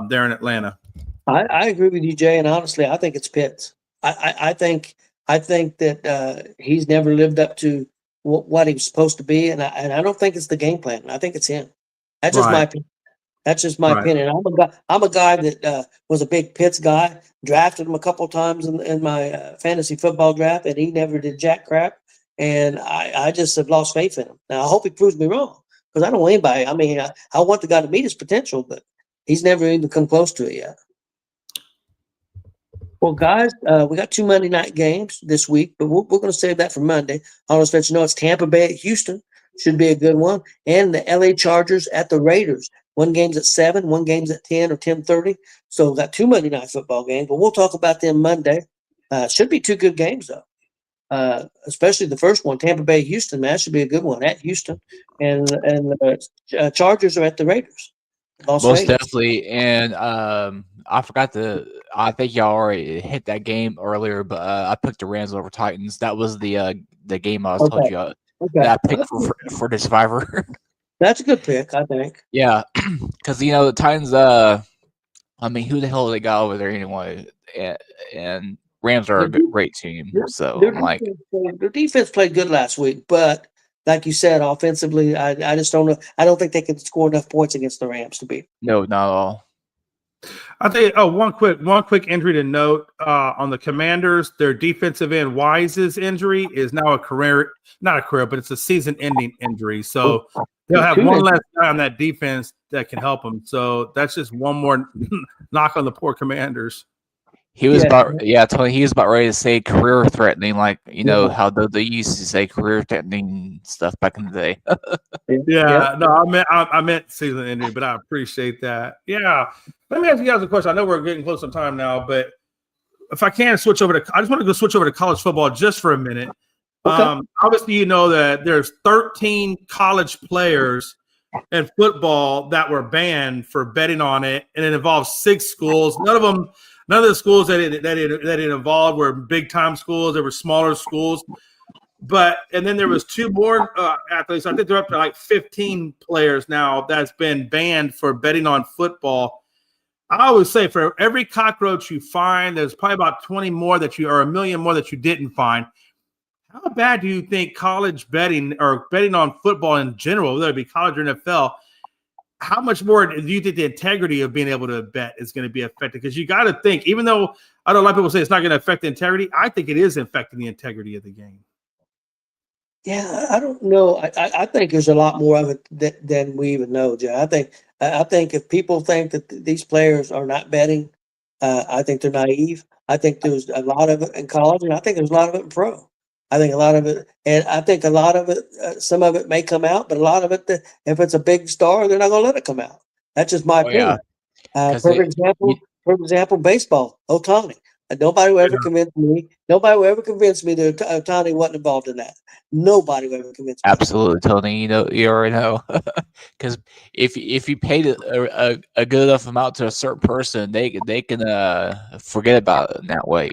there in Atlanta. I agree with you, Jay, and honestly, I think it's Pitts. I think that he's never lived up to what he was supposed to be, and I don't think it's the game plan. I think it's him. That's just my opinion. That's just my opinion. I'm a guy that was a big Pitts guy. Drafted him a couple times in my fantasy football draft, and he never did jack crap. And I just have lost faith in him. Now I hope he proves me wrong, because I don't want anybody. I mean, I want the guy to meet his potential, but he's never even come close to it yet. Well, guys, we got 2 Monday night games this week, but we're going to save that for Monday. I'll just let you know it's Tampa Bay at Houston. Should be a good one. And the LA Chargers at the Raiders. One game's at 7, one game's at 10 or 10:30. So we've got 2 Monday night football games, but we'll talk about them Monday. Should be 2 good games, though. Especially the first one, Tampa Bay, Houston, man. That should be a good one at Houston. And the Chargers are at the Raiders. Most definitely. And I think y'all already hit that game earlier, but I picked the Rams over Titans. That was the game I was telling you that I picked for the Survivor. That's a good pick, I think. Yeah, because the Titans. I mean, who the hell they got over there anyway? And Rams are a great team. So their defense played good last week, but like you said, offensively, I just don't know. I don't think they can score enough points against the Rams to beat. No, not at all. I think. Oh, one quick injury to note on the Commanders. Their defensive end Wise's injury is now not a career, but it's a season-ending injury. So they'll have one less guy on that defense that can help them. So that's just one more knock on the poor Commanders. He was Tony. He was about ready to say career threatening, like how they used to say career threatening stuff back in the day. No, I meant season ending, but I appreciate that. Yeah, let me ask you guys a question. I know we're getting close on time now, but if I can switch over to, I just want to go switch over to college football just for a minute. Okay. Obviously, you know that there's 13 college players in football that were banned for betting on it, and it involves 6 schools. None of the schools that it involved were big time schools. They were smaller schools. And then there was 2 more athletes. I think they're up to like 15 players now that's been banned for betting on football. I always say for every cockroach you find, there's probably about 20 more or a million more that you didn't find. How bad do you think college betting or betting on football in general, whether it be college or NFL, how much more do you think the integrity of being able to bet is going to be affected? Because you got to think, even though I know a lot of people say it's not going to affect the integrity, I think it is affecting the integrity of the game. Yeah, I don't know. I think there's a lot more of it than we even know, Jay. I think if people think that these players are not betting, I think they're naive. I think there's a lot of it in college, and I think there's a lot of it in pro. I think a lot of it, and I think a lot of it, some of it may come out, but a lot of it, if it's a big star, they're not going to let it come out. That's just my opinion. Yeah. For example, baseball, Ohtani. Nobody will ever convince me. Nobody will ever convince me that Ohtani wasn't involved in that. Nobody will ever convince me. Absolutely, Tony. You already know. Because if you paid a good enough amount to a certain person, they can forget about it in that way.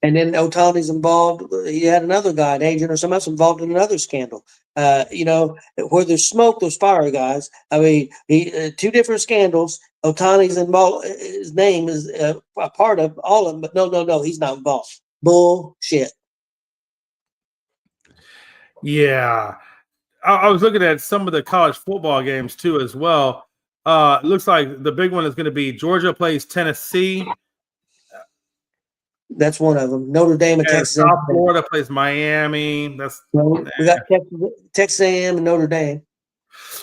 And then Ohtani's involved. You had another guy, an agent or someone else involved in another scandal. Where there's smoke, there's fire, guys. I mean, 2 different scandals. Ohtani's involved. His name is a part of all of them, but no, he's not involved. Bullshit. Yeah. I was looking at some of the college football games too as well. It looks like the big one is going to be Georgia plays Tennessee. That's one of them. Notre Dame and Texas. South Florida plays Miami. We got Texas A&M and Notre Dame.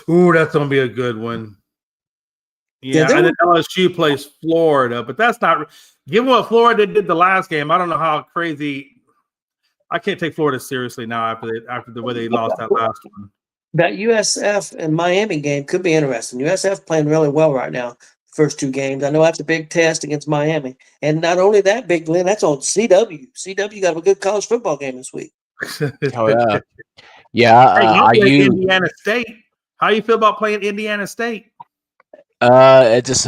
Ooh, that's gonna be a good one. Yeah, and then LSU plays Florida, but that's not given what Florida did the last game. I don't know how crazy I can't take Florida seriously now after the way they lost that last one. That USF and Miami game could be interesting. USF playing really well right now. First two games. I know that's a big test against Miami. And not only that, Big Glenn, that's on CW. CW got a good college football game this week. Oh yeah, yeah. Hey, you IU. Indiana State. How you feel about playing Indiana State? It's just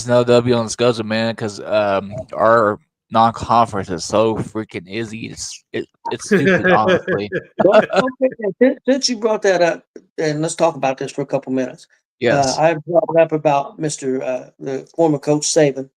another W on the schedule, man. Because our non-conference is so freaking easy. It's stupid, honestly. Well, okay, since you brought that up, and let's talk about this for a couple minutes. Yes. I brought up about the former coach Saban,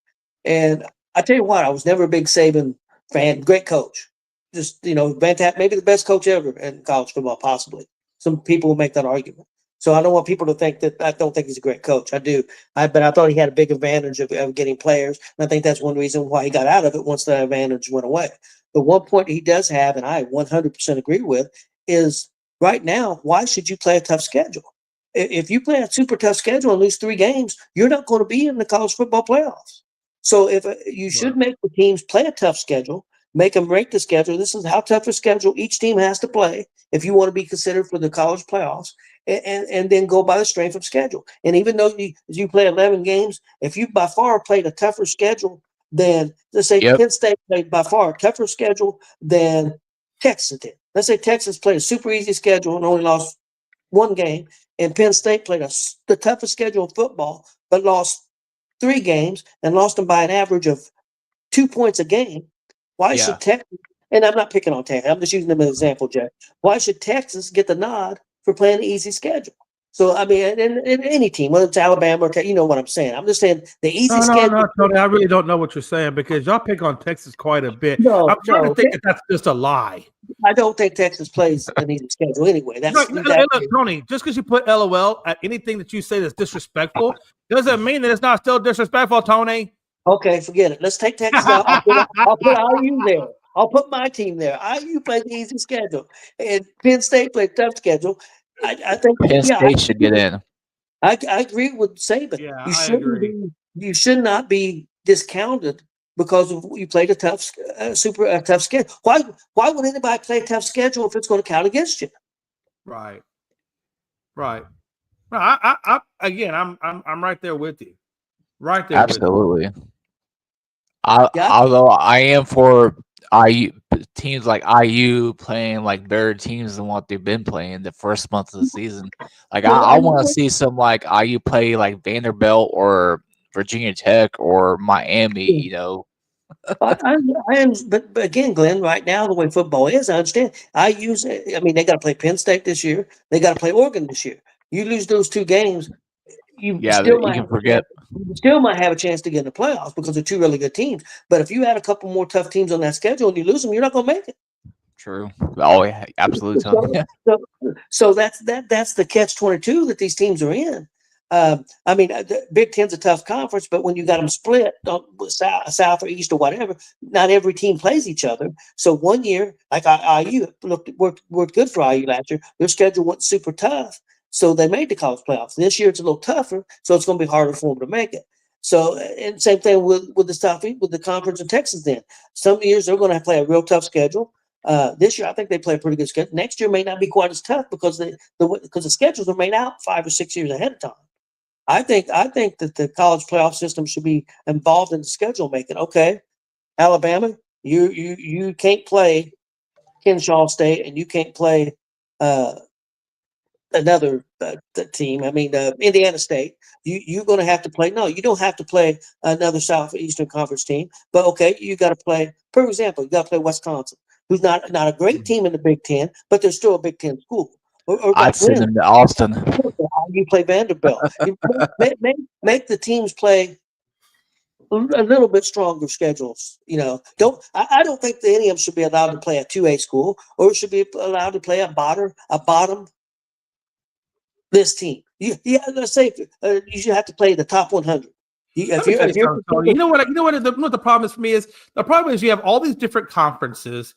and I tell you what, I was never a big Saban fan. Great coach, just fantastic, maybe the best coach ever in college football, possibly. Some people will make that argument. So I don't want people to think that I don't think he's a great coach. I do. But I thought he had a big advantage of getting players, and I think that's one reason why he got out of it once the advantage went away. But one point he does have, and I 100% agree with, is right now, why should you play a tough schedule? If you play a super tough schedule and lose 3 games, you're not going to be in the college football playoffs. So if you should make the teams play a tough schedule, make them rate the schedule. This is how tough a schedule each team has to play if you want to be considered for the college playoffs, and then go by the strength of schedule. And even though you play 11 games, if you by far played a tougher schedule than, let's say, Penn State played by far a tougher schedule than Texas did. Let's say Texas played a super easy schedule and only lost 1 game, and Penn State played the toughest schedule in football, but lost 3 games and lost them by an average of 2 points a game. Why should Texas, and I'm not picking on Texas, I'm just using them as an example, Jay. Why should Texas get the nod for playing an easy schedule? So, I mean, in any team, whether it's Alabama or you know what I'm saying. I'm just saying the easy schedule. No, Tony, I really don't know what you're saying because y'all pick on Texas quite a bit. No, I'm trying to think that that's just a lie. I don't think Texas plays an easy schedule anyway. Look, Tony, just because you put LOL at anything that you say that's disrespectful doesn't mean that it's not still disrespectful, Tony. Okay, forget it. Let's take Texas out. I'll put IU there. I'll put my team there. IU played the easy schedule, and Penn State played tough schedule. I think Penn State should get in. I agree with Saban. Yeah, I agree. You should not be discounted because you played a tough schedule. Why would anybody play a tough schedule if it's going to count against you? Right. I again, I'm right there with you. Right there. Absolutely. Although I am for IU teams like IU playing like better teams than what they've been playing the first month of the season. Like I want to see some like IU play like Vanderbilt or Virginia Tech or Miami. But again, Glenn, right now the way football is, I understand. I mean, they got to play Penn State this year. They got to play Oregon this year. You lose those 2 games, you still might have a chance to get in the playoffs because they're 2 really good teams. But if you had a couple more tough teams on that schedule and you lose them, you're not going to make it. True. Oh yeah, absolutely. So that's the catch-22 that these teams are in. I mean, the Big Ten's a tough conference, but when you got them split south or east or whatever, not every team plays each other. So one year, like IU worked good for IU last year. Their schedule wasn't super tough, so they made the college playoffs. This year it's a little tougher, so it's going to be harder for them to make it. So, and same thing with the conference in Texas. Then some years they're going to play a real tough schedule. This year, I think they play a pretty good schedule. Next year may not be quite as tough because the schedules are made out 5 or 6 years ahead of time. I think that the college playoff system should be involved in the schedule making. Okay, Alabama, you can't play Kennesaw State and you can't play another team. I mean, Indiana State. You're going to have to play. No, you don't have to play another Southeastern Conference team. But okay, you got to play. For example, you got to play Wisconsin, who's not a great team in the Big Ten, but they're still a Big Ten school. I'd send them to Austin. You play Vanderbilt. Make the teams play a little bit stronger schedules. I don't think that any of them should be allowed to play a 2A school or should be allowed to play a bottom this team. Let's say you should have to play the top 100. You know what the problem is for me is the problem is you have all these different conferences,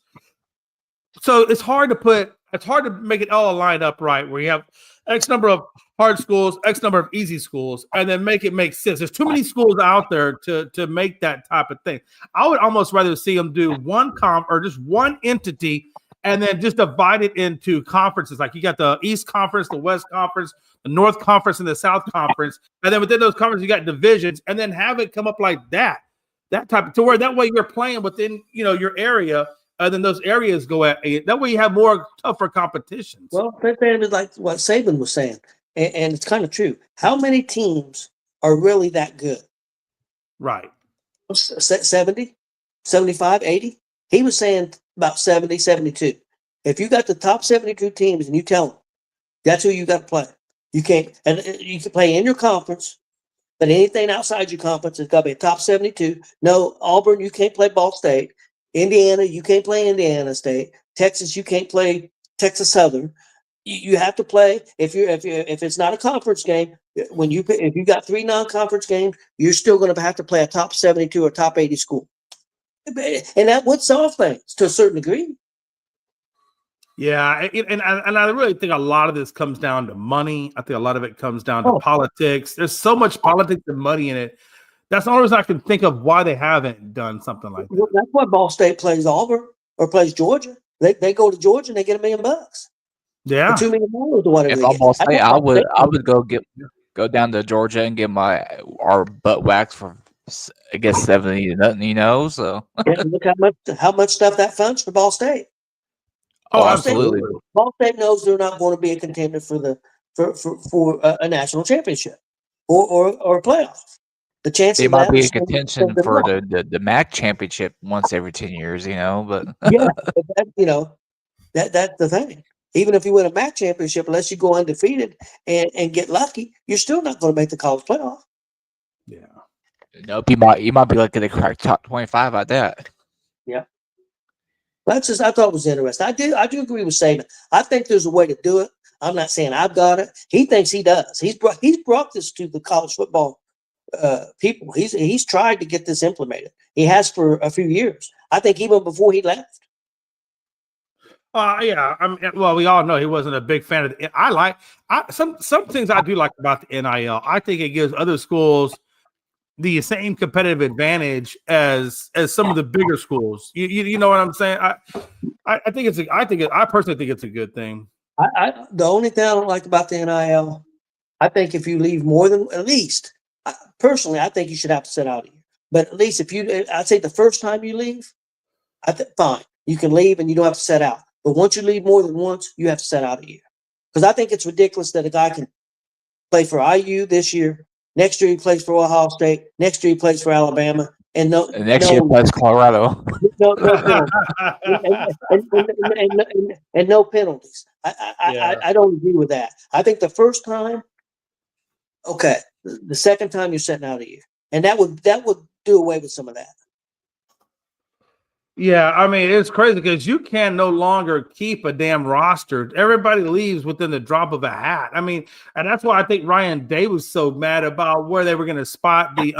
so it's hard to make it all line up right. Where you have X number of hard schools, X number of easy schools, and then make it make sense. There's too many schools out there to make that type of thing. I would almost rather see them do one or just one entity and then just divide it into conferences. Like you got the East Conference, the West Conference, the North Conference, and the South Conference. And then within those conferences, you got divisions, and then have it come up like that type of, to where that way you're playing within, your area. And then those areas go at that way you have more tougher competitions. Well, it's like what Saban was saying, and it's kind of true. How many teams are really that good? Right. 70, 75, 80? He was saying about 70, 72. If you got the top 72 teams and you tell them that's who you got to play, you can't, and you can play in your conference, but anything outside your conference has got to be a top 72. No, Auburn, you can't play Ball State. Indiana, you can't play Indiana State. Texas, you can't play Texas Southern. You have to play if it's not a conference game. If you got 3 non-conference games, you're still going to have to play a top 72 or top 80 school, and that would solve things to a certain degree. Yeah, and I really think a lot of this comes down to money. I think a lot of it comes down to politics. There's so much politics and money in it. That's the only reason I can think of why they haven't done something like that. Well, that's why Ball State plays Auburn or plays Georgia. They go to Georgia and they get $1 million. Yeah, or $2 million or whatever. If I'm Ball State, I would go down to Georgia and get our butt waxed for, I guess, 70 to nothing. So and look how much stuff that funds for Ball State. Oh, absolutely. Ball State knows they're not going to be a contender for a national championship or a playoff. The chance they might be in contention for the MAC championship once every 10 years, but yeah, that's the thing. Even if you win a MAC championship, unless you go undefeated and get lucky, you're still not going to make the college playoff. Yeah. Nope, you might be lucky to crack top 25 at that. Yeah. I thought it was interesting. I do agree with Saban. I think there's a way to do it. I'm not saying I've got it. He thinks he does. He's brought this to the college football people. He's tried to get this implemented. He has for a few years. I think even before he left. Yeah. Well, we all know he wasn't a big fan of it. Some things I do like about the NIL. I think it gives other schools the same competitive advantage as some of the bigger schools. You know what I'm saying? I personally think it's a good thing. The only thing I don't like about the NIL, I think if you leave more than at least. Personally, I think you should have to sit out a year. But at least I'd say the first time you leave, fine. You can leave and you don't have to sit out. But once you leave more than once, you have to sit out a year. Because I think it's ridiculous that a guy can play for IU this year. Next year he plays for Ohio State. Next year he plays for Alabama. And next year he plays Colorado. No and no penalties. I don't agree with that. I think the first time, okay. The second time you're setting out a year, and that would do away with some of that. Yeah, I mean it's crazy because you can no longer keep a damn roster. Everybody leaves within the drop of a hat. I mean, and that's why I think Ryan Day was so mad about where they were going to spot the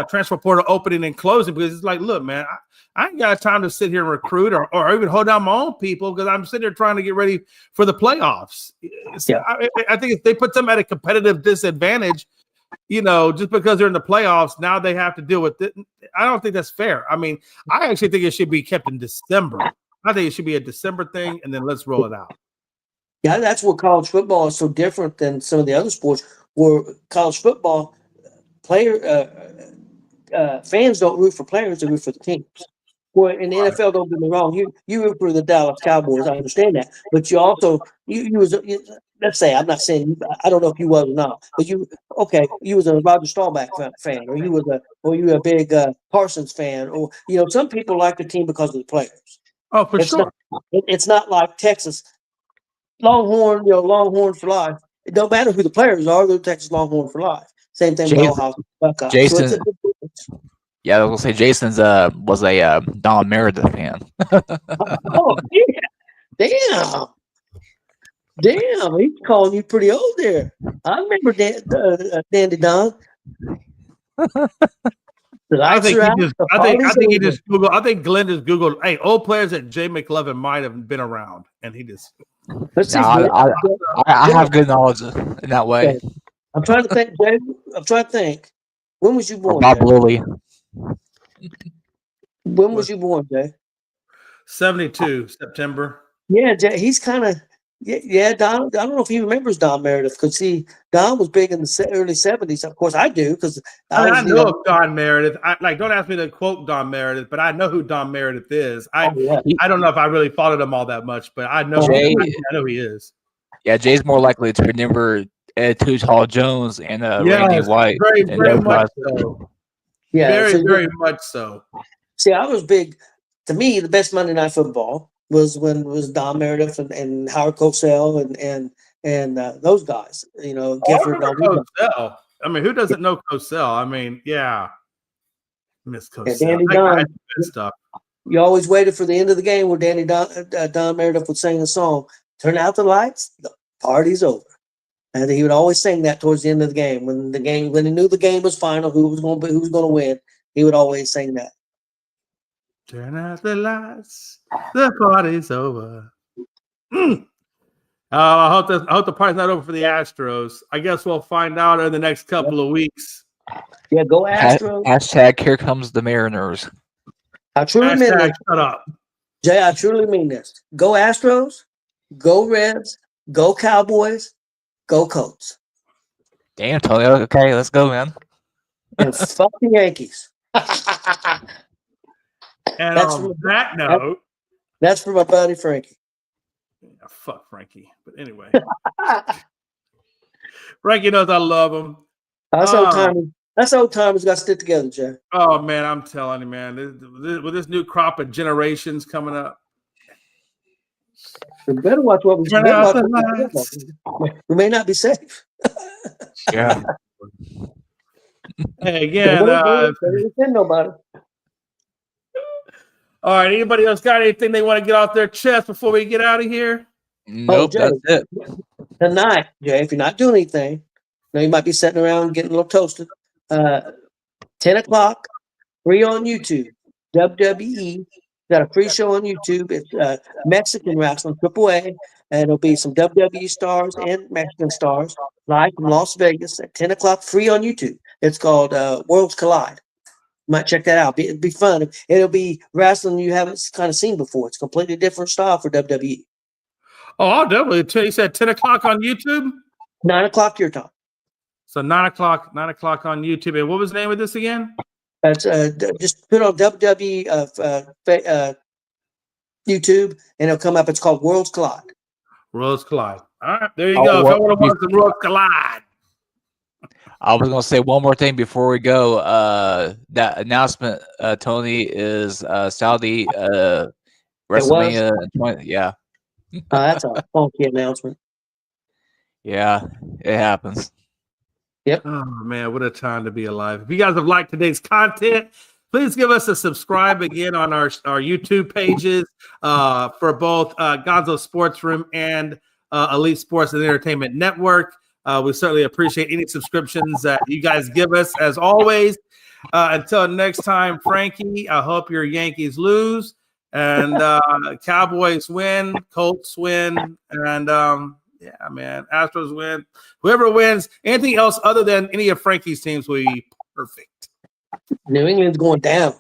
transfer portal opening and closing, because it's like, look, man, I ain't got time to sit here and recruit or even hold down my own people because I'm sitting here trying to get ready for the playoffs. Yeah. I think if they put them at a competitive disadvantage, just because they're in the playoffs, now they have to deal with it. I don't think that's fair. I mean, I actually think it should be kept in December. I think it should be a December thing, and then let's roll it out. Yeah, that's where college football is so different than some of the other sports, where college football fans don't root for players, they root for the teams. Well, in the NFL, don't get me wrong, you root for the Dallas Cowboys. I understand that, but you also let's say, I'm not saying, I don't know if you was or not, but you was a Roger Staubach fan, or you were a big Parsons fan, or some people like the team because of the players. Oh, for sure. It's not like Texas Longhorn, Longhorn for life. It don't matter who the players are; they're Texas Longhorn for life. Same thing with Ohio Buckeyes. Jason. Yeah, I was gonna say Jason's was a Don Meredith fan. Oh yeah, damn, he's calling you pretty old there. I remember Dandy Don. I think he just Googled. I think Glenn just Googled. Hey, old players that Jay McLovin might have been around, and he just. Let's see. No, I have good knowledge in that way. Okay. I'm trying to think, Jay. I'm trying to think. When was you Or born, Bob Jay? Lilly. When was you born, Jay? 72 September. Yeah, Jay. He's kind of yeah. Don. I don't know if he remembers Don Meredith because see, Don was big in the early '70s. Of course, I do because I know of Don Meredith. Don't ask me to quote Don Meredith, but I know who Don Meredith is. I don't know if I really followed him all that much, but I know Jay, I know he is. Yeah, Jay's more likely to remember Ed Too Tall Jones and Randy Yes, White. very much so. Yeah, very much so. See, I was big. To me, the best Monday Night Football was when it was Don Meredith and Howard Cosell and those guys. You know, Gifford. And all these guys. Cosell. I mean, who doesn't know Cosell? I mean, yeah, Miss Cosell. Danny Don. Stuff. You always waited for the end of the game where Don Meredith would sing a song. Turn out the lights. The party's over. And he would always sing that towards the end of the game when he knew the game was final, who was going to win. He would always sing that. Turn out the lights. The party's over. I hope the party's not over for the Astros. I guess we'll find out in the next couple of weeks. Yeah, go Astros. Hashtag here comes the Mariners. I truly mean this. Shut up. Jay, I truly mean this. Go Astros, go Reds, go Cowboys, go Colts. Damn, Tony. Okay, let's go, man. And fuck the Yankees. And That's on that note, that's for my buddy Frankie. yeah, fuck Frankie. But anyway, Frankie knows I love him. That's old timers. That's old timers got to stick together, Jay. Oh man, I'm telling you, man. With this new crop of generations coming up, We better watch what we turn out the lights. We may not be safe. Yeah. Hey, again. Don't defend nobody. All right. Anybody else got anything they want to get off their chest before we get out of here? Nope, Jay, that's it. Tonight, Jay, if you're not doing anything, you might be sitting around getting a little toasted. 10 o'clock, free on YouTube. WWE got a free show on YouTube. It's Mexican wrestling, AAA, and it'll be some WWE stars and Mexican stars live from Las Vegas at 10 o'clock, free on YouTube. It's called Worlds Collide. You might check that out. It'll be fun. It'll be wrestling you haven't kind of seen before. It's a completely different style for WWE. Oh, I'll definitely. You said 10 o'clock on YouTube? 9 o'clock your time. So 9 o'clock on YouTube. And what was the name of this again? That's just put on WWE YouTube, and it'll come up. It's called Worlds Collide. Worlds Collide. All right, there you go. If I want to watch the Worlds Collide. I was gonna say one more thing before we go. That announcement, Tony, is Saudi WrestleMania 20. Yeah. That's a funky announcement. Yeah, it happens. Oh man, what a time to be alive. If you guys have liked today's content, please give us a subscribe again on our YouTube pages for both Gonzo Sports Room and Elite Sports and Entertainment Network. We certainly appreciate any subscriptions that you guys give us. As always, until next time, Frankie, I hope your Yankees lose and Cowboys win, Colts win, and yeah, man, Astros win. Whoever wins, anything else other than any of Frankie's teams will be perfect. New England's going down.